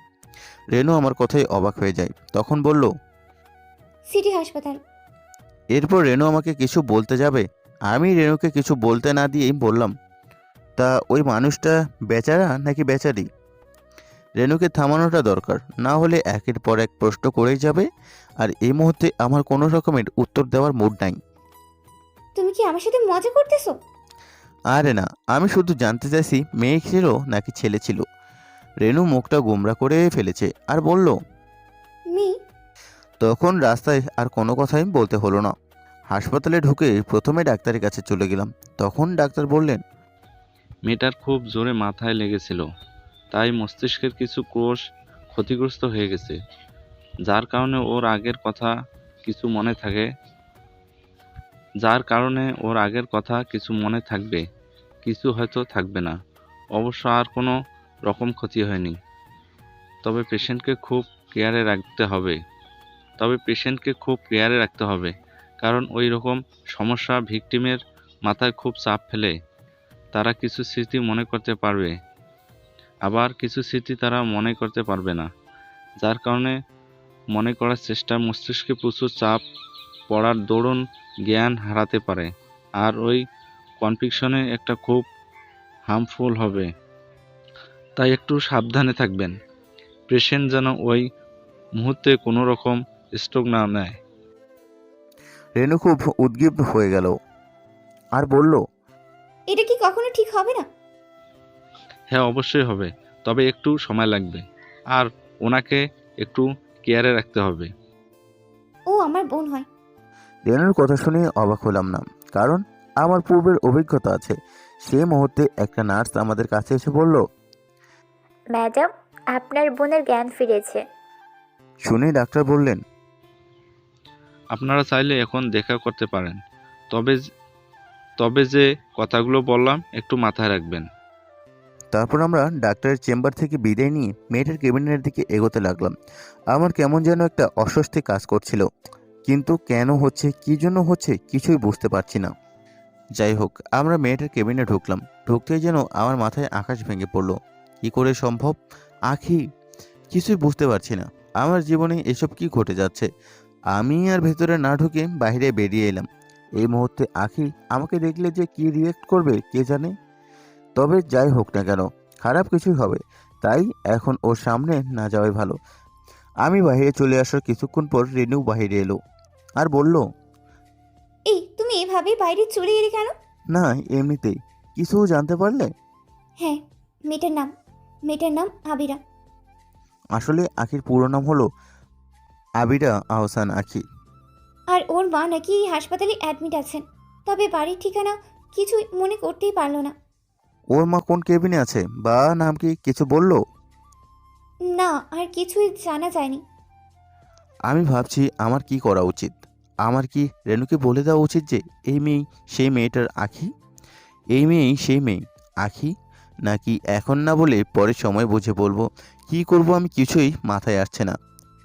রেনু আমার কথায় অবাক হয়ে যায়। তখন বলল, সিটি হাসপাতাল। এরপর রেনু আমাকে কিছু বলতে যাবে, আমি রেনুকে কিছু বলতে না দিয়েই বললাম, তা ওই মানুষটা বেচারা নাকি বেচারি? রেনুকে থামানোটা দরকার, না হলে একের পর এক প্রশ্ন করেই যাবে। আর এই মুহূর্তে আমার কোনো রকমের উত্তর দেওয়ার মুড নাই। তুমি কি আমার সাথে মজা করতেছো? আরে না, আমি শুধু জানতে চাইছি মেয়ে ছিল নাকি ছেলে ছিল। রেনু মুখটা গোমরা করে ফেলেছে আর বলল, মেয়ে। তখন রাস্তায় আর কোনো কথাই বলতে হলো না। হাসপাতালে ঢুকে প্রথমে ডাক্তারের কাছে চলে গেলাম। তখন ডাক্তার বললেন, মেয়েটার খুব জোরে মাথায় লেগেছিল, তাই মস্তিষ্কের কিছু কোষ ক্ষতিগ্রস্ত হয়ে গেছে, যার কারণে ওর আগের কথা কিছু মনে থাকবে, কিছু হয়তো থাকবে না। অবশ্য আর কোনো রকম ক্ষতি হয়নি। তবে পেশেন্টকে খুব কেয়ারে রাখতে হবে, কারণ ওই রকম সমস্যা ভিকটিমের মাথায় খুব চাপ ফেলে। তারা কিছু স্মৃতি মনে করতে পারবে, আবার কিছু স্মৃতি তারা মনে করতে পারবে না, যার কারণে মনে করার চেষ্টা মস্তিষ্কে প্রচুর চাপ পড়ার দরুন জ্ঞান হারাতে পারে। আর ওই কনফিউশনে একটা খুব হার্মফুল হবে। তাই একটু সাবধানে থাকবেন, পেশেন্ট যেন ওই মুহূর্তে কোনো রকম স্ট্রোক না নেয়। রেনু খুব উদ্গ্রীব হয়ে গেল আর বলল, এটা কি কখনো ঠিক হবে না? হ্যাঁ, অবশ্যই হবে, তবে একটু সময় লাগবে। আর ওনাকে একটু কেয়ারে রাখতে হবে। ও আমার বোন হয়। রেনুর কথা শুনে অবাক হলাম না, কারণ আমার পূর্বের অভিজ্ঞতা আছে। সেই মুহূর্তে একটা নার্স আমাদের কাছে এসে বলল, ম্যাডাম, আপনার বোনের জ্ঞান ফিরেছে। শুনে ডাক্তার বললেন, আপনারা চাইলে এখন দেখা করতে পারেন, তবে যে কথাগুলো বললাম একটু মাথায় রাখবেন। তারপর আমরা ডাক্তারের চেম্বার থেকে বিদায় নিয়ে মেয়েটার কেবিনের দিকে এগোতে লাগলাম। আমার কেমন যেন একটা অস্বস্তি কাজ করছিল, কিন্তু কেন হচ্ছে, কী জন্য হচ্ছে কিছুই বুঝতে পারছি না। যাই হোক, আমরা মেয়েটার কেবিনে ঢুকলাম। ঢুকতেই যেন আমার মাথায় আকাশ ভেঙে পড়ল। কি করে সম্ভব? আখি, কিছুই বুঝতে পারছি না। আমার জীবনে এসব কি ঘটে যাচ্ছে? আমি আর ভেতরে না ঢুকে বাইরে বেরিয়ে এলাম। এই মুহূর্তে আখি আমাকে দেখলে যে কি রিয়েক্ট করবে কে জানে। তবে যাই হোক না কেন, খারাপ কিছুই হবে, তাই এখন ওর সামনে না যাওয়াই ভালো। আমি বাইরে চলে আসার কিছুক্ষণ পর রেনু বাইরে এলো আর বলল, এই তুমি এভাবে বাইরে চলে এলে কেন? না এমনিতেই। কিছু জানতে পারলে? হ্যাঁ, মেয়েটার নাম আবিরা। আসলে আখির পুরো নাম হলো আবিরা আহসান আখি। আর ওর মা নাকি হাসপাতালে অ্যাডমিট আছেন, তবে বাড়ির ঠিকানা কিছুই মনে করতেই পারলো না। ওর মা কোন কেবিনে আছে বা নাম কি কিছু বললো? না, আর কিছুই জানা যায়নি। আমি ভাবছি আমার কি করা উচিত। আমার কি রেনুকে বলে দেওয়া উচিত যে এই মেয়ে সেই মেয়েটার আখি, এই মেয়েই সেই মেয়ে আখি, নাকি এখন না বলে পরে সময় বুঝে বলবো? কি করব আমি কিছুই মাথায় আসছে না।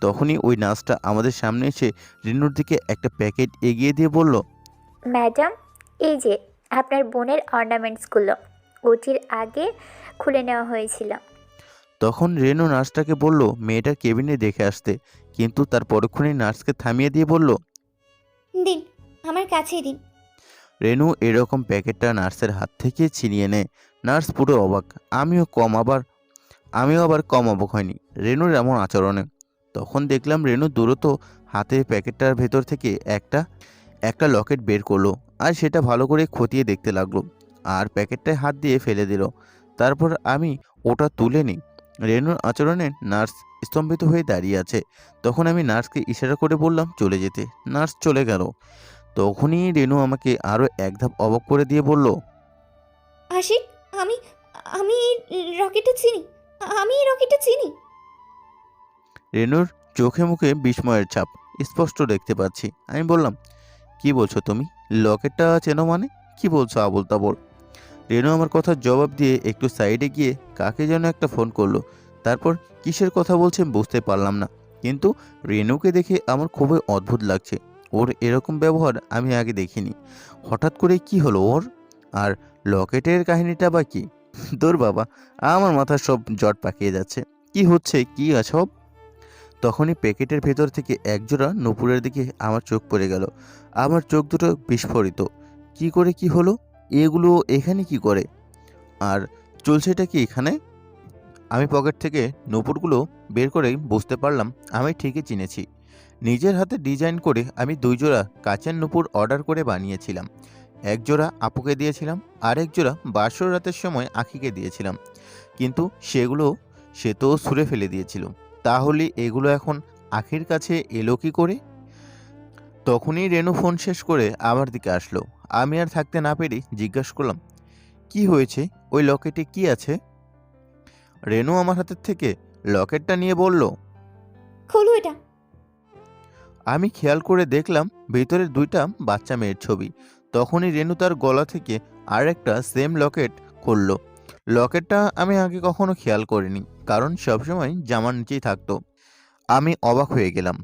তখনই ওই নার্সটা আমাদের সামনে এসে রেনুর দিকে একটা প্যাকেট এগিয়ে দিয়ে বলল, ম্যাডাম, এই যে আপনার বোনের অর্নামেন্টসগুলো ওটির আগে খুলে নেওয়া হয়েছিল। তখন রেনু নার্সটাকে বলল মেয়েটার কেবিনে দেখে আসতে, কিন্তু তার পরক্ষণেই নার্সকে থামিয়ে দিয়ে বলল, দিন, আমার কাছেই দিন। রেনু এরকম প্যাকেটটা নার্সের হাত থেকে ছিনিয়ে নেয়। নার্স পুরো অবাক। আমিও আবার কম অবাক হয়নি রেনুর এমন আচরণে। তখন দেখলাম রেনু দ্রুত হাতে প্যাকেটটার ভেতর থেকে একটা লকেট বের করলো আর সেটা ভালো করে খতিয়ে দেখতে লাগলো আর প্যাকেটটায় হাত দিয়ে ফেলে দিল। তারপর আমি ওটা তুলে নিই। রেনুর আচরণে নার্স স্তম্ভিত হয়ে দাঁড়িয়ে আছে। তখন আমি নার্সকে ইশারা করে বললাম চলে যেতে। নার্স চলে গেল। তখনই রেনু আমাকে আরও এক ধাপ অবাক করে দিয়ে বলল, আশিক, আমি আমি এই রকেটটা চিনি, আমি এই রকেটটা চিনি। রেনুর চোখে মুখে বিস্ময়ের ছাপ স্পষ্ট দেখতে পাচ্ছি। আমি বললাম, কি বলছো তুমি? লকেটটা চেনো মানে? কি বলছো আবোল তাবোল? রেনু আমার কথার জবাব দিয়ে একটু সাইডে গিয়ে কাকে যেন একটা ফোন করলো। তারপর কিসের কথা বলছে বুঝতে পারলাম না, কিন্তু রেনুকে দেখে আমার খুবই অদ্ভুত লাগছে। ওর এরকম ব্যবহার আমি আগে দেখিনি। হঠাৎ করে কি হলো ওর? আর লকেটের কাহিনীটা বা কি? তোর বাবা, আমার মাথার সব জট পাকিয়ে যাচ্ছে। কি হচ্ছে কি সব? তখনই প্যাকেটের ভেতর থেকে একজোড়া নূপুরের দিকে আমার চোখ পড়ে গেল। আমার চোখ দুটো বিস্ফোরিত। কি করে কি হলো? এগুলো এখানে কি করে? আর চলছেটা কি এখানে? আমি পকেট থেকে নূপুরগুলো বের করেই বুঝতে পারলাম আমি ঠিকই চিনেছি। নিজের হাতে ডিজাইন করে আমি 2 জোড়া কাচের নূপুর অর্ডার করে বানিয়েছিলাম। এক জোড়া আপুকে দিয়েছিলাম, আর এক জোড়া বাসর রাতের সময় আখিকে দিয়েছিলাম। কিন্তু সে তো ছুঁড়ে ফেলে দিয়েছিল। তাহলে এগুলো এখন আখির কাছে এলো কি করে? তখনই রেনু ফোন শেষ করে আমার দিকে আসলো। আমি আর থাকতে না পেরে জিজ্ঞাসা করলাম, কি হয়েছে? ওই লকেটে কি আছে? রেনু আমার হাতের থেকে লকেটটা নিয়ে বলল, খোলো এটা। আমি খেয়াল করে দেখলাম ভিতরে 2টা বাচ্চা মেয়ের ছবি। তখনই রেনু তার গলা থেকে আর একটা সেম লকেট খুলল। লকেটটা আমি আগে কখনো খেয়াল করিনি, কারণ সবসময় জামার নিচেই থাকতো। আমি অবাক হয়ে গেলাম।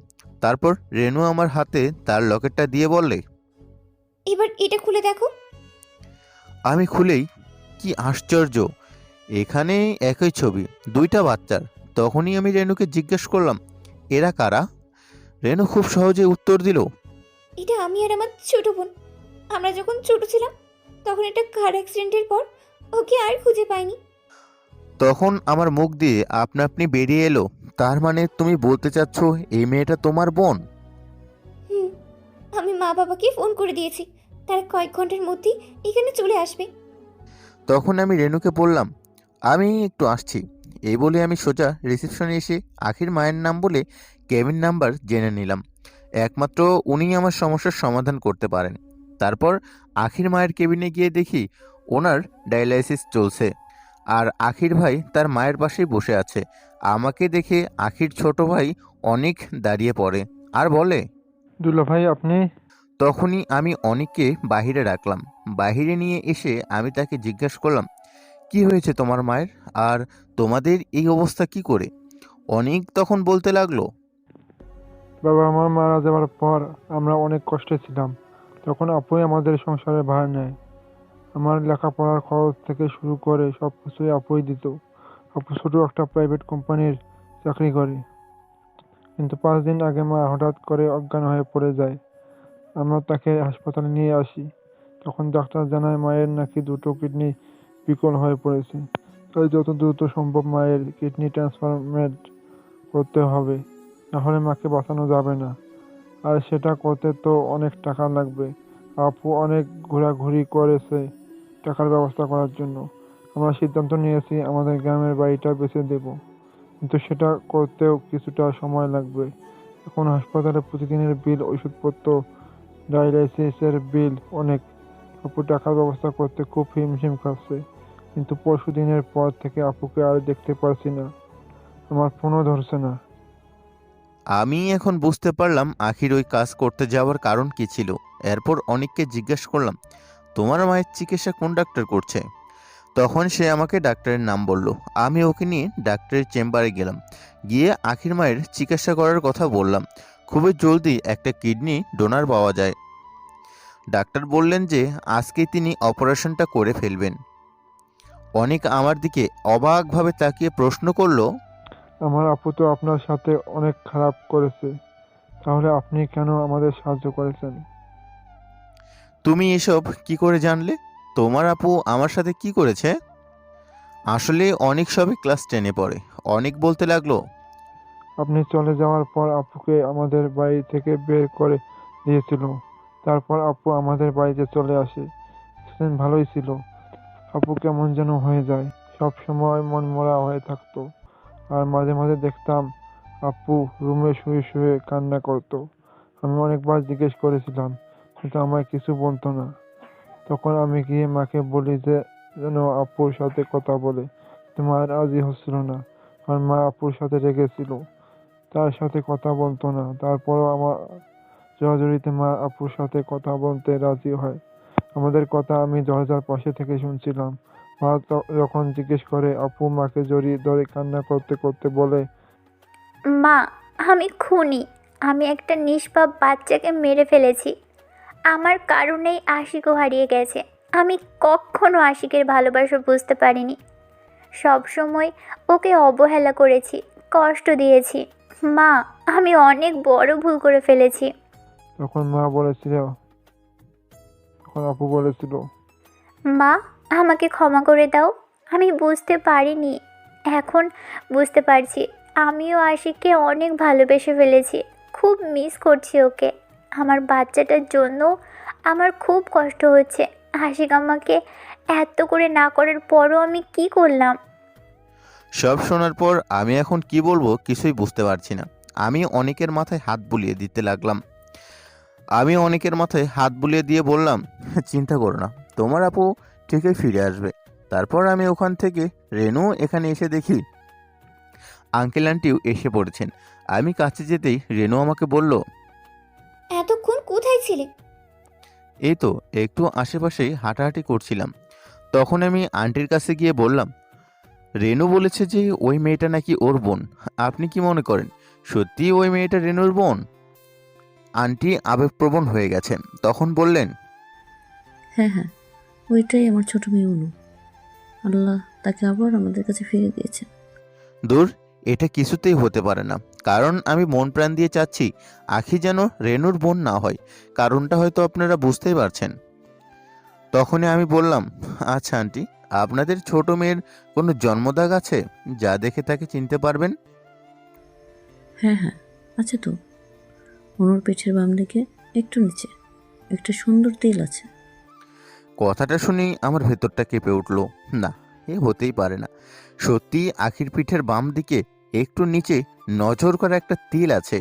তারপর রেনু আমার হাতে তার লকেটটা দিয়ে বললে, এবার এটা খুলে দেখো। আমি খুলেই, কি আশ্চর্য! এখানে একই ছবি, 2টা বাচ্চার। তখনই আমি রেনুকে জিজ্ঞেস করলাম, এরা কারা? রেনু খুব সহজে উত্তর দিল, এটা আমি আর আমার ছোট বোন। আমরা যখন ছোট ছিলাম তখন একটা কার অ্যাক্সিডেন্টের পর ওকে আর খুঁজে পাইনি। তখন আমার মুখ দিয়ে আপনা আপনি বেরিয়ে এলো, তার মানে তুমি বলতে চাচ্ছ এই মেয়েটা তোমার বোন? হুম, আমি মা বাবাকে ফোন করে দিয়েছি, তারা কয়েক ঘন্টার মধ্যেই এখানে চলে আসবে। তখন আমি রেনুকে বললাম, আমি একটু আসছি। এই বলে আমি সোজা রিসেপশনে এসে আখির মায়ের নাম বলে কেবিন নাম্বার জেনে নিলাম। একমাত্র উনিই আমার সমস্যার সমাধান করতে পারেন। তারপর আখির মায়ের কেবিনে গিয়ে দেখি ওনার ডায়ালাইসিস চলছে, আর আখির ভাই তার মায়ের পাশেই বসে আছে। আমাকে দেখে আখির ছোট ভাই অনেক দাঁড়িয়ে পড়ে আর বলে, দুলা ভাই আপনি? তখনই আমি অনিককে বাহিরে রাখলাম। বাহিরে নিয়ে এসে আমি তাকে জিজ্ঞাসা করলাম, কি হয়েছে তোমার মায়ের, আর তোমাদের এই অবস্থা কি করে? অনিক তখন বলতে লাগলো, বাবা আমার মারা যাওয়ার পর আমরা অনেক কষ্টে ছিলাম। তখন আপুই আমাদের সংসারে ভার নেয়। আমার লেখাপড়ার খরচ থেকে শুরু করে সব কিছুই আপুই দিত। আপু ছোট একটা প্রাইভেট কোম্পানির চাকরি করে। কিন্তু 5 দিন আগে মা হঠাৎ করে অজ্ঞান হয়ে পড়ে যায়। আমরা তাকে হাসপাতালে নিয়ে আসি। তখন ডাক্তার জানায় মায়ের নাকি 2টো কিডনি বিকল হয়ে পড়েছে। তাই যত দ্রুত সম্ভব মায়ের কিডনি ট্রান্সপ্লান্ট করতে হবে, নাহলে মাকে বাঁচানো যাবে না। আর সেটা করতে তো অনেক টাকা লাগবে। আপু অনেক ঘোরাঘুরি করেছে টাকার ব্যবস্থা করার জন্য। আমরা সিদ্ধান্ত নিয়েছি আমাদের গ্রামের বাড়িটা বেচে দেব, কিন্তু সেটা করতেও কিছুটা সময় লাগবে। এখন হাসপাতালে প্রতিদিনের বিল, ওষুধপত্র, ডায়ালাইসিসের বিল অনেক। আপু টাকার ব্যবস্থা করতে খুব হিমশিম খাচ্ছে। কিন্তু পরশু দিনের পর থেকে আপুকে আর দেখতে পারছি না। আমার ফোনও ধরছে না। আমি এখন বুঝতে পারলাম আখির ওই কাজ করতে যাওয়ার কারণ কি ছিল। এরপর অনিককে জিজ্ঞেস করলাম, তোমার মায়ের চিকিৎসা কোন ডাক্তার করছে? তখন সে আমাকে ডাক্তারের নাম বলল। আমি ওকে নিয়ে ডাক্তারের চেম্বারে গেলাম। গিয়ে আখির মায়ের চিকিৎসা করার কথা বললাম। খুবই জলদি একটা কিডনি ডোনার পাওয়া যায়। ডাক্তার বললেন যে আজকেই তিনি অপারেশনটা করে ফেলবেন। অনিক আমার দিকে অবাকভাবে তাকিয়ে প্রশ্ন করলো, আমার আপু তো আপনার সাথে অনেক খারাপ করেছে, তাহলে আপনি কেন আমাদের সাহায্য করেছেন? তুমি এসব কি করে জানলে? তোমার আপু আমার সাথে কি করেছে? আসলে অনেক সবে ক্লাস 10-এ পড়ে। অনেক বলতে লাগলো, আপনি চলে যাওয়ার পর আপুকে আমাদের বাড়ি থেকে বের করে দিয়েছিল। তারপর আপু আমাদের বাড়িতে চলে আসে। সেদিন ভালোই ছিল। আপু কেমন যেন হয়ে যায়, সব সময় মনমরা হয়ে থাকতো। আর মাঝে মাঝে দেখতাম আপু রুমে শুয়ে শুয়ে কান্না করতো। আমি অনেকবার জিজ্ঞেস করেছিলাম, কিন্তু আমায় কিছু বলতো না। তখন আমি গিয়ে মাকে বলি যে যেন আপুর সাথে কথা বলে, কিন্তু মা রাজি হচ্ছিল না। আর মা আপুর সাথে রেগেছিল, তার সাথে কথা বলতো না। তারপরও আমার জোরাজুরিতে মা আপুর সাথে কথা বলতে রাজি হয়। আমাদের কথা আমি দরজার পাশে থেকে শুনছিলাম। মা যখন জিজ্ঞেস করে, আপু মাকে জড়িয়ে ধরে কান্না করতে করতে বলে, মা, আমি খুনি। আমি একটা নিষ্পাপ বাচ্চাকে মেরে ফেলেছি। আমার কারণেই আশিকও হারিয়ে গেছে। আমি কখনো আশিকের ভালোবাসা বুঝতে পারিনি। সব সময় ওকে অবহেলা করেছি, কষ্ট দিয়েছি। মা, আমি অনেক বড় ভুল করে ফেলেছি। তখন আপু বলেছিল, মা, আমাকে ক্ষমা করে দাও। আমি বুঝতে পারিনি, এখন বুঝতে পারছি। আমিও আশিককে অনেক ভালোবেসে ফেলেছি। খুব মিস করছি ওকে। আমার বাচ্চাটার জন্য আমার খুব কষ্ট হচ্ছে। আশিক আমাকে এত করে না করার পরও আমি কি করলাম? সব শোনার পর আমি এখন কি বলবো কিছুই বুঝতে পারছি না। আমি অনেকের মাথায় হাত বুলিয়ে দিতে লাগলাম। আমি অনেকের মাথায় হাত বুলিয়ে দিয়ে বললাম, চিন্তা করো না, তোমার আপু ঠিকই ফিরে আসবে। তারপর আমি ওখান থেকে রেনু এখানে এসে দেখি আঙ্কেল আন্টিও এসে পড়েছেন। আমি কাছে যেতেই রেনু আমাকে বলল, এতক্ষণ কোথায় ছিলে? এই তো একটু আশেপাশেই হাঁটাহাঁটি করছিলাম। তখন আমি আন্টির কাছে গিয়ে বললাম, রেনু বলেছে যে ওই মেয়েটা নাকি ওর বোন। আপনি কি মনে করেন সত্যি ওই মেয়েটা রেনুর বোন? আন্টি আবেগপ্রবণ হয়ে গেছেন। তখন বললেন, হ্যাঁ হ্যাঁ, ওইটাই আমার ছোট মেয়ে অনু। আল্লাহ তাকে আবার আমাদের কাছে ফিরে দিয়েছে। দূর, এটা কিছুতেই হতে পারে না। কারণ আমি মন প্রাণ দিয়ে চাচ্ছি আখি যেন রেনুর বোন না হয়। কারণটা হয়তো আপনারা বুঝতেই পারছেন। তখনই আমি বললাম, আচ্ছা আন্টি, আপনাদের ছোট মেয়ের কোনো জন্মদাগ আছে যা দেখে তাকে চিনতে পারবেন? হ্যাঁ হ্যাঁ, আছে তো। অনুর পিঠের বাম দিকে একটু নিচে একটা সুন্দর তিল আছে। কথাটা শুনেই আমার ভেতরটা কেঁপে উঠল। না, এ হতেই পারে না। সত্যি আখির পিঠের বাম দিকে একটু নিচে নজর করা একটা তিল আছে।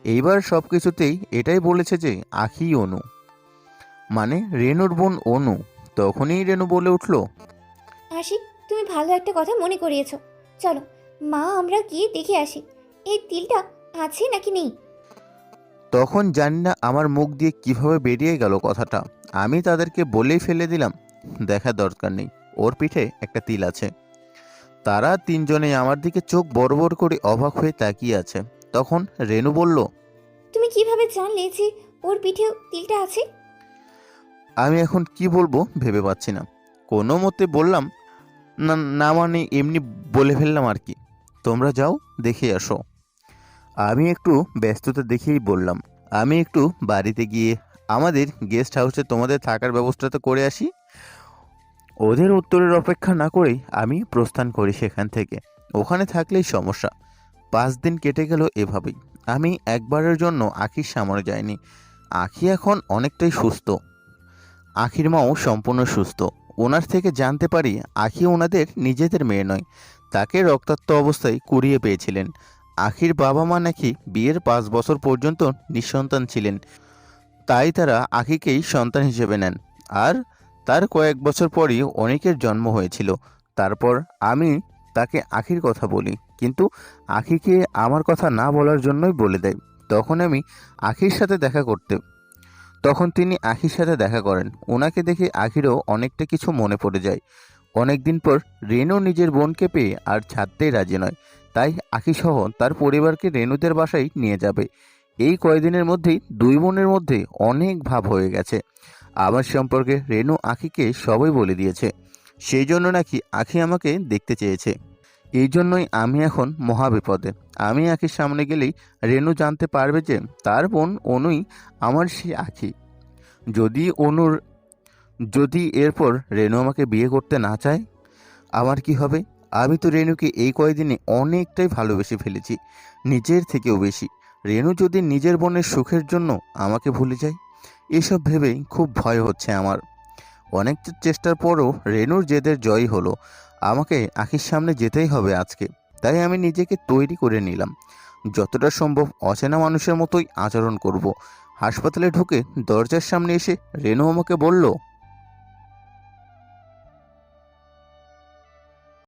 এইবার সব কিছুতেই এটাই বলেছে যে আখি অনু, মানে রেনুর বোন অনু। তখনই রেনু বলে উঠল, আশিক, তুমি ভালো একটা কথা মনে করিয়েছো। চলো মা, আমরা গিয়ে দেখে আসি এই তিলটা আছে নাকি নেই। তখন জানি না আমার মুখ দিয়ে কিভাবে বেরিয়ে গেল কথাটা। আমি তাদেরকে বলেই ফেলে দিলাম, দেখার দরকার নেই, ওর পিঠে একটা তিল আছে। তারা তিনজনেই আমার দিকে চোখ বড় বড় করে অবাক হয়ে তাকিয়ে আছে। তখন রেনু বলল, তুমি কিভাবে জানলে যে ওর পিঠেও তিলটা আছে? আমি এখন কি বলবো ভেবে পাচ্ছি না। কোনো মতে বললাম, না না, মানে এমনি বলে ফেললাম আর কি। তোমরা যাও, দেখে আসো। আমি একটু ব্যস্ততা দেখেই বললাম, আমি একটু বাড়িতে গিয়ে আমাদের গেস্ট হাউসে তোমাদের থাকার ব্যবস্থাটা করে আসি। ওদের উত্তরের অপেক্ষা না করেই আমি প্রস্থান করি সেখান থেকে। ওখানে থাকলেই সমস্যা। 5 দিন কেটে গেল এভাবেই। আমি একবারের জন্য আখির সামনে যাইনি। আখি এখন অনেকটাই সুস্থ। আখির মাও সম্পূর্ণ সুস্থ। ওনার থেকে জানতে পারি আখি ওনাদের নিজেদের মেয়ে নয়, তাকে রক্তাক্ত অবস্থায় কুড়িয়ে পেয়েছিলেন। আখির বাবা মা নাকি বিয়ের 5 বছর পর্যন্ত নিঃসন্তান ছিলেন, তাই তারা আখিকেই সন্তান হিসেবে নেন। আর তার কয়েক বছর পরই অনেকের জন্ম হয়েছিল। তারপর আমি তাকে আখির কথা বলি, কিন্তু আখিকে আমার কথা না বলার জন্যই বলে দেয়। তখন আমি আখির সাথে দেখা করতে তখন তিনি আখির সাথে দেখা করেন। ওনাকে দেখে আখিরও অনেকটা কিছু মনে পড়ে যায়। অনেকদিন পর রেনু নিজের বোনকে পেয়ে আর ছাড়তেই রাজি নয়, তাই আখিসহ তার পরিবারকে রেনুদের বাসায় নিয়ে যাবে। এই কয়েকদিনের মধ্যেই দুই বোনের মধ্যে অনেক ভাব হয়ে গেছে। আমার সম্পর্কে রেনু আখিকে সবই বলে দিয়েছে। সেই জন্য নাকি আখি আমাকে দেখতে চেয়েছে। এই জন্যই আমি এখন মহাবিপদে। আমি আখির সামনে গেলেই রেনু জানতে পারবে যে তার বোন অনুই আমার সেই আখি। যদি এরপর রেনু আমাকে বিয়ে করতে না চায়, আমার কি হবে? আমি তো রেনুকে এই কয়দিনে অনেকটাই ভালোবেসে ফেলেছি, নিজের থেকেও বেশি। রেনু যদি নিজের বোনের সুখের জন্য আমাকে ভুলে যায়, এসব ভেবেই খুব ভয় হচ্ছে আমার। অনেক চেষ্টার পরও রেনুর জেদের জয় হলো। আমাকে আখির সামনে যেতেই হবে আজকে। তাই আমি নিজেকে তৈরি করে নিলাম, যতটা সম্ভব অচেনা মানুষের মতোই আচরণ করব। হাসপাতালে ঢুকে দরজার সামনে এসে রেনু আমাকে বলল,